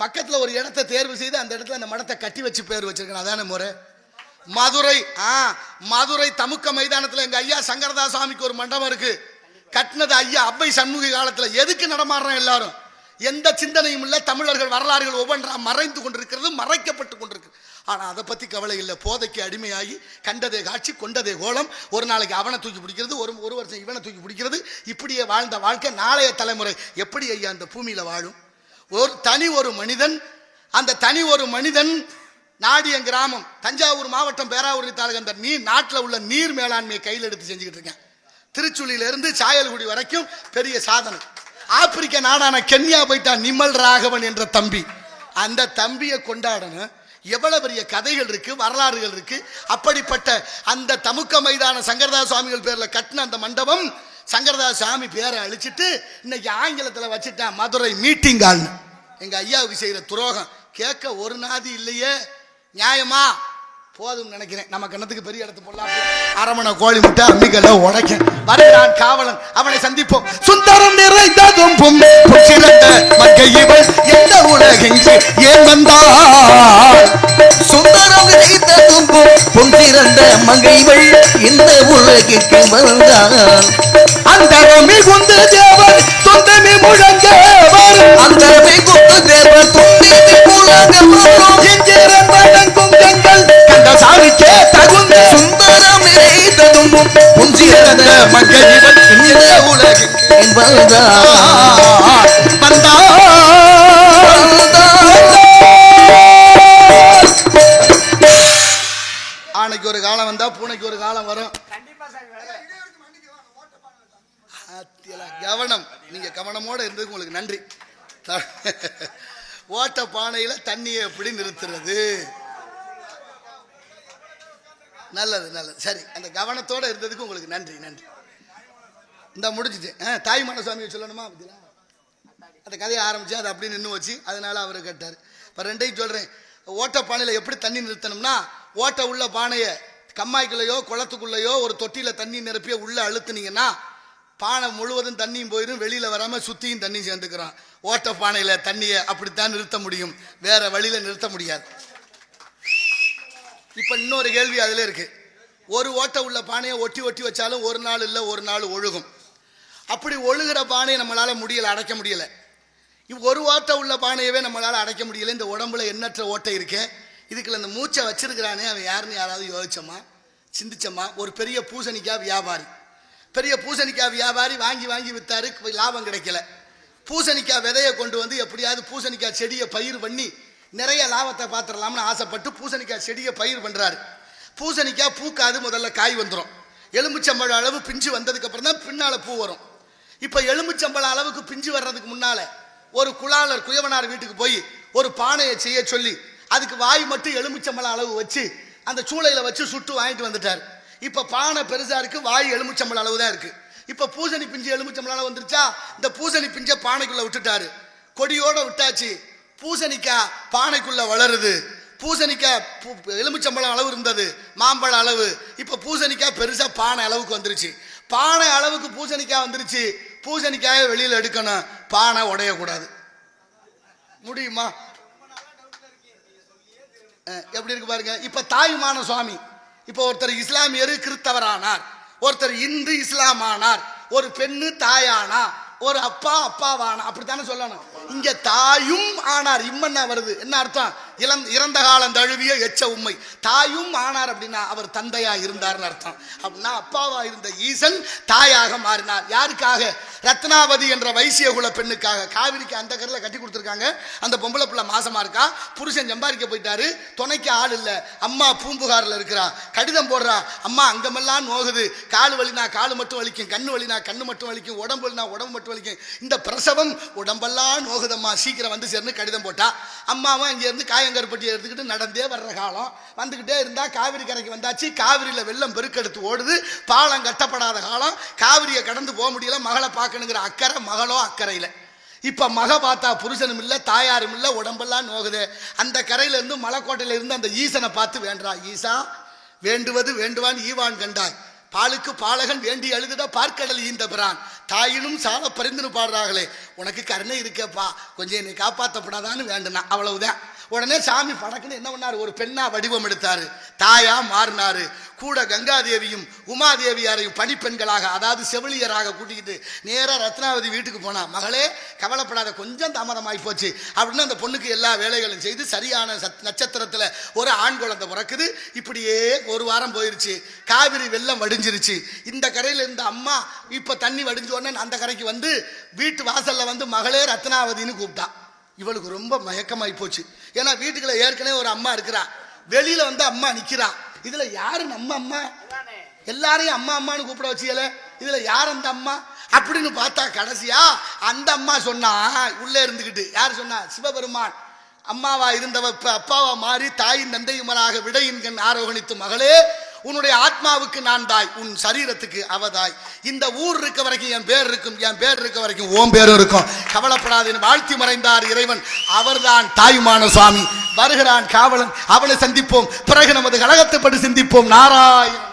பக்கத்துல ஒரு இடத்தை தேர்வு செய்து அந்த இடத்துல அந்த மடத்தை கட்டி வச்சு பேர் வச்சிருக்கேன். அதான முறை. மதுரை தமுக்க மைதானத்துல எங்க ஐயா சங்கரதாஸ் சுவாமிக்கு ஒரு மண்டபம் இருக்கு. கட்டினது ஐயா அவ்வை சண்முகி காலத்துல. எதுக்கு நடமாடுறோம் எல்லாரும்? எந்த சிந்தனையும் இல்லை. தமிழர்கள் வரலாறுகள் ஒவ்வொன்றா மறைந்து கொண்டிருக்கிறது, மறைக்கப்பட்டு கொண்டிருக்கு. ஆனா அதை பத்தி கவலை இல்லை. போதைக்கு அடிமையாகி கண்டதே காட்சி கொண்டதே கோலம். ஒரு நாளைக்கு அவனை தூக்கி பிடிக்கிறது, ஒரு வருஷம் இவனை தூக்கி பிடிக்கிறது. இப்படியே வாழ்ந்த வாழ்க்கை நாளைய தலைமுறை எப்படி ஐயா அந்த பூமியில வாழும்? ஒரு மனிதன், அந்த தனி ஒரு மனிதன் நாடியன் கிராமம், தஞ்சாவூர் மாவட்டம் பேராவூர் தாலுகா, அந்த நாட்டில் உள்ள நீர் மேலாண்மையை கையில் எடுத்து செஞ்சுக்கிட்டு இருக்கேன். திருச்சுழியிலிருந்து சாயல்குடி வரைக்கும் பெரிய சாதனை. ஆப்பிரிக்க நாடான கென்யா போயிட்டான் நிமல் ராகவன் என்ற தம்பி. அந்த தம்பியை கொண்டாடணும். எவ்வளவு பெரிய கதைகள் இருக்கு, வரலாறுகள் இருக்கு. அப்படிப்பட்ட அந்த தமுக்க மைதான சங்கரதாஸ் சுவாமிகள் பேர்ல கட்டின அந்த மண்டபம் சங்கரதாஸ் சுவாமி பேரை அழிச்சிட்டு இன்னைக்கு ஆங்கிலத்தில் வச்சுட்டான் மதுரை மீட்டிங் ஹால். எங்க ஐயாவுக்கு செய்யற துரோகம் கேட்க ஒரு நாதி இல்லையே. நியாயமா? போதும் நினைக்கிறேன். நம்ம கண்ணத்துக்கு பெரிய இடத்து போடலாம். அரமணை கோழி முட்டை அம்மிகளை உடைக்க வருகிறான் காவலன், அவனை சந்திப்போம். சுந்தரம் நிறைந்ததும் எந்த உலகெங்கு ஏன் வந்தார்? சுந்தரம் நிறைந்ததும் பொன்றிறந்த மங்கைவள் இந்த உலகிற்கு வந்தார். அந்த மிகுந்த தேவர் தொந்தமி முழங்க வரும். அந்த மிகுந்த தேவர் தொந்தமி முழங்க வரும். எஞ்சிறன் வழங்கும் எங்கள் கந்தசாமிக்கே தகுந்த சுந்தரம் நிறைந்ததும் பொன்றிறந்த மங்கைவள் இந்த உலகிற்கு ஆனைக்கு ஒரு காலம் வந்தா பூனைக்கு ஒரு காலம் வரும். கவனம், நீங்க கவனமோட இருந்ததுக்கு உங்களுக்கு நன்றி. ஓட்ட பானையில தண்ணியை எப்படி நிறுத்துறது? நல்லது நல்லது, சரி. அந்த கவனத்தோட இருந்ததுக்கு உங்களுக்கு நன்றி நன்றி. இந்த முடிஞ்சிட்டு தாய்மான சுவாமியை சொல்லணுமா? அந்த கதையை ஆரம்பிச்சு அதை அப்படி நின்று வச்சு அதனால அவரு கேட்டார். இப்போ 2ஐயும் சொல்றேன். ஓட்ட பானையில் எப்படி தண்ணி நிறுத்தணும்னா, ஓட்ட உள்ள பானையை கம்மாய்க்குள்ளேயோ குளத்துக்குள்ளேயோ ஒரு தொட்டியில் தண்ணி நிரப்பிய உள்ள அழுத்துனீங்கன்னா பானை முழுவதும் தண்ணியும் போயிடும், வெளியில வராம சுத்தியும் தண்ணி சேர்ந்துக்கிறான். ஓட்ட பானையில தண்ணியை அப்படித்தான் நிறுத்த முடியும், வேற வழியில நிறுத்த முடியாது. இப்ப இன்னொரு கேள்வி அதுல இருக்கு. ஒரு ஓட்ட உள்ள பானையை ஒட்டி ஒட்டி வச்சாலும் ஒரு நாள் இல்லை ஒரு நாள் ஒழுகும். அப்படி ஒழுகிற பானையை நம்மளால முடியல, அடைக்க முடியல. ஒரு ஓட்டை உள்ள பானையவே நம்மளால அடைக்க முடியல. இந்த உடம்புல எண்ணற்ற ஓட்டை இருக்கே, இதுக்குள்ள இந்த மூச்சை வச்சிருக்கிறானே அவன் யாருன்னு யாராவது யோசிச்சோமா, சிந்திச்சோமா? ஒரு பெரிய பூசணிக்காய் வியாபாரி, பெரிய பூசணிக்காய் வியாபாரி வாங்கி வாங்கி வித்தாரு, லாபம் கிடைக்கல. பூசணிக்காய் விதையை கொண்டு வந்து எப்படியாவது பூசணிக்காய் செடியை பயிர் பண்ணி நிறைய லாபத்தை பார்த்துடலாம்னு ஆசைப்பட்டு பூசணிக்காய் செடியை பயிர் பண்றாரு. பூசணிக்காய் பூக்காது, முதல்ல காய் வந்துடும். எலும்புச்சம்பழம் அளவு பிஞ்சு வந்ததுக்கு அப்புறம் தான் பின்னால பூ வரும். இப்ப எலும்புச்சம்பழம் அளவுக்கு பிஞ்சு வர்றதுக்கு முன்னால ஒரு குலாளர் குயவனார் வீட்டுக்கு போய் ஒரு பானையை செய்ய சொல்லி அதுக்கு வாய் மட்டும் எலும்புச்சம்பழம் அளவு வச்சு அந்த சூளையில வச்சு சுட்டு வாங்கிட்டு வந்துட்டார். இப்ப பானை பெருசா இருக்கு, வாய் எலும்புச்சம்பழம் அளவு தான் இருக்கு. இப்ப பூசணி பிஞ்சு எலும்புச்சம்பழம் அளவு வந்துருச்சா, இந்த பூசணி பிஞ்ச பானைக்குள்ள விட்டுட்டாரு. கொடியோட விட்டாச்சு. பூசணிக்காய் பானைக்குள்ள வளருது. பூசணிக்காய் எலுமிச்சம்பழம் அளவு இருந்தது, மாம்பழம் அளவு. இப்போ பூசணிக்காய் பெருசா பானை அளவுக்கு வந்துருச்சு. பானை அளவுக்கு பூசணிக்காய் வந்துருச்சு. பூசணிக்காயை வெளியில் எடுக்கணும், பானை உடையக்கூடாது. முடியுமா? எப்படி இருக்கு பாருங்க. இப்ப தாயுமான சுவாமி, இப்ப ஒருத்தர் இஸ்லாமியர் கிறிஸ்தவரானார், ஒருத்தர் இந்து இஸ்லாம் ஆனார், ஒரு பெண்ணு தாயானா, ஒரு அப்பா அப்பாவானா, அப்படித்தானே சொல்லணும். இங்க தாயும் ஆனார், இம்மன்னா வருது. என்ன அர்த்தம்? இறந்த காலம் தழுவிய எச்ச உண்மை. தாயும் ஆனார் அப்படின்னா அவர் தந்தையா இருந்தார்னு அர்த்தம். அப்படின்னா அப்பாவா இருந்த ஈசன் தாயாக மாறினார். யாருக்காக? ரத்னாவதி என்ற வைசிய குல பெண்ணுக்காக. காவிரிக்கு அந்த கரையில் கட்டி கொடுத்துருக்காங்க. அந்த பொம்பளை பிள்ளை மாசமா இருக்கா, புருஷன் சம்பாதிக்க போயிட்டாரு, துணைக்கு ஆள் இல்லை, அம்மா பூம்புகாரில் இருக்கிறா, கடிதம் போடுறா, அம்மா அங்கமெல்லாம் நோகுது, கால் வலினா கால் மட்டும் வலிக்கும், கண்ணு வலினா கண்ணு மட்டும் வலிக்கும், உடம்பு வலினா உடம்பு மட்டும் வலிக்கும், இந்த பிரசவம் உடம்பெல்லாம் நோகுதம்மா, சீக்கிரம் வந்து சேர்ந்து கடிதம் போட்டா. அம்மாவும் இங்கேருந்து காயங்கருப்பட்டியை எடுத்துக்கிட்டு நடந்தே வர்ற காலம். வந்துக்கிட்டே இருந்தா காவிரி கரைக்கு வந்தாச்சு. காவிரியில் வெள்ளம் பெருக்கெடுத்து ஓடுது, பாலம் கட்டப்படாத காலம், காவிரியை கடந்து போக முடியல, மகளை பார்க்கணுங்கிற அக்கறை மகளோ அக்கறையில். இப்ப மக பார்த்தா புருஷனும் இல்லை, தாயாரும் இல்லை, உடம்பெல்லாம் நோகுது. அந்த கரையில இருந்து மலைக்கோட்டையில இருந்து அந்த ஈசனை பார்த்து வேண்டா, ஈசா வேண்டுவது வேண்டுவான் ஈவான் கண்டாய், பாலுக்கு பாலகன் வேண்டி அழுதுட பார்க்கடல் ஈந்த பிரான், தாயினும் சால பரிந்துன்னு பாடுறாங்களே, உனக்கு கருணை இருக்கேப்பா, கொஞ்சம் என்னை காப்பாற்றப்படாதான்னு வேண்டுனா. அவ்வளவுதான். உடனே சாமி படக்குன்னு என்ன பண்ணாரு, ஒரு பெண்ணா வடிவம் எடுத்தாரு, தாயா மாறினாரு. கூட கங்காதேவியும் உமாதேவியாரையும் பணிப்பெண்களாக, அதாவது செவிலியராக கூட்டிக்கிட்டு நேராக ரத்னாவதி வீட்டுக்கு போனா. மகளே கவலைப்படாத, கொஞ்சம் தாமதமாகி போச்சு அப்படின்னு அந்த பொண்ணுக்கு எல்லா வேலைகளும் செய்து சரியான நட்சத்திரத்தில் ஒரு ஆண் குழந்தை பிறக்குது. இப்படியே ஒரு வாரம் போயிருச்சு. காவிரி வெள்ளம் வடிஞ்சிருச்சு. இந்த கரையில் இருந்த அம்மா இப்போ தண்ணி வடிஞ்ச உடனே அந்த கரைக்கு வந்து வீட்டு வாசல்ல வந்து மகளே ரத்னாவதின்னு கூப்பிட்டா. இவளுக்கு ரொம்ப மயக்கமாகி போச்சு. ஏன்னா வீட்டுக்குள்ள ஏற்கனவே ஒரு அம்மா இருக்கிறா, வெளியில வந்து அம்மா நிக்கிறா. இதுல யாரு நம்ம அம்மா? எல்லாரையும் அம்மா அம்மான்னு கூப்பிட வச்சியல, இதுல யார் அந்த அம்மா அப்படின்னு பார்த்தா கடைசியா அந்த அம்மா சொன்னா, உள்ள இருந்துகிட்டு யாரு சொன்னா? சிவபெருமான். அம்மாவா இருந்தவ இப்ப அப்பாவா மாறி தாயின் தந்தையுமராக விடையின் கண் ஆரோகணித்து, மகளே உன்னுடைய ஆத்மாவுக்கு நான் தாய், உன் சரீரத்துக்கு அவதாய். இந்த ஊர் இருக்க வரைக்கும் என் பேர் இருக்கும், என் பேர் இருக்க வரைக்கும் ஓம் பேரும் இருக்கும், கவலைப்படாதுன்னு வாழ்த்தி மறைந்தார் இறைவன். அவர்தான் தாயுமான சுவாமி. வருகிறான் காவலன், அவனை சந்திப்போம், பிறகு நமது கழகத்தைப்படி சிந்திப்போம். நாராயணன்.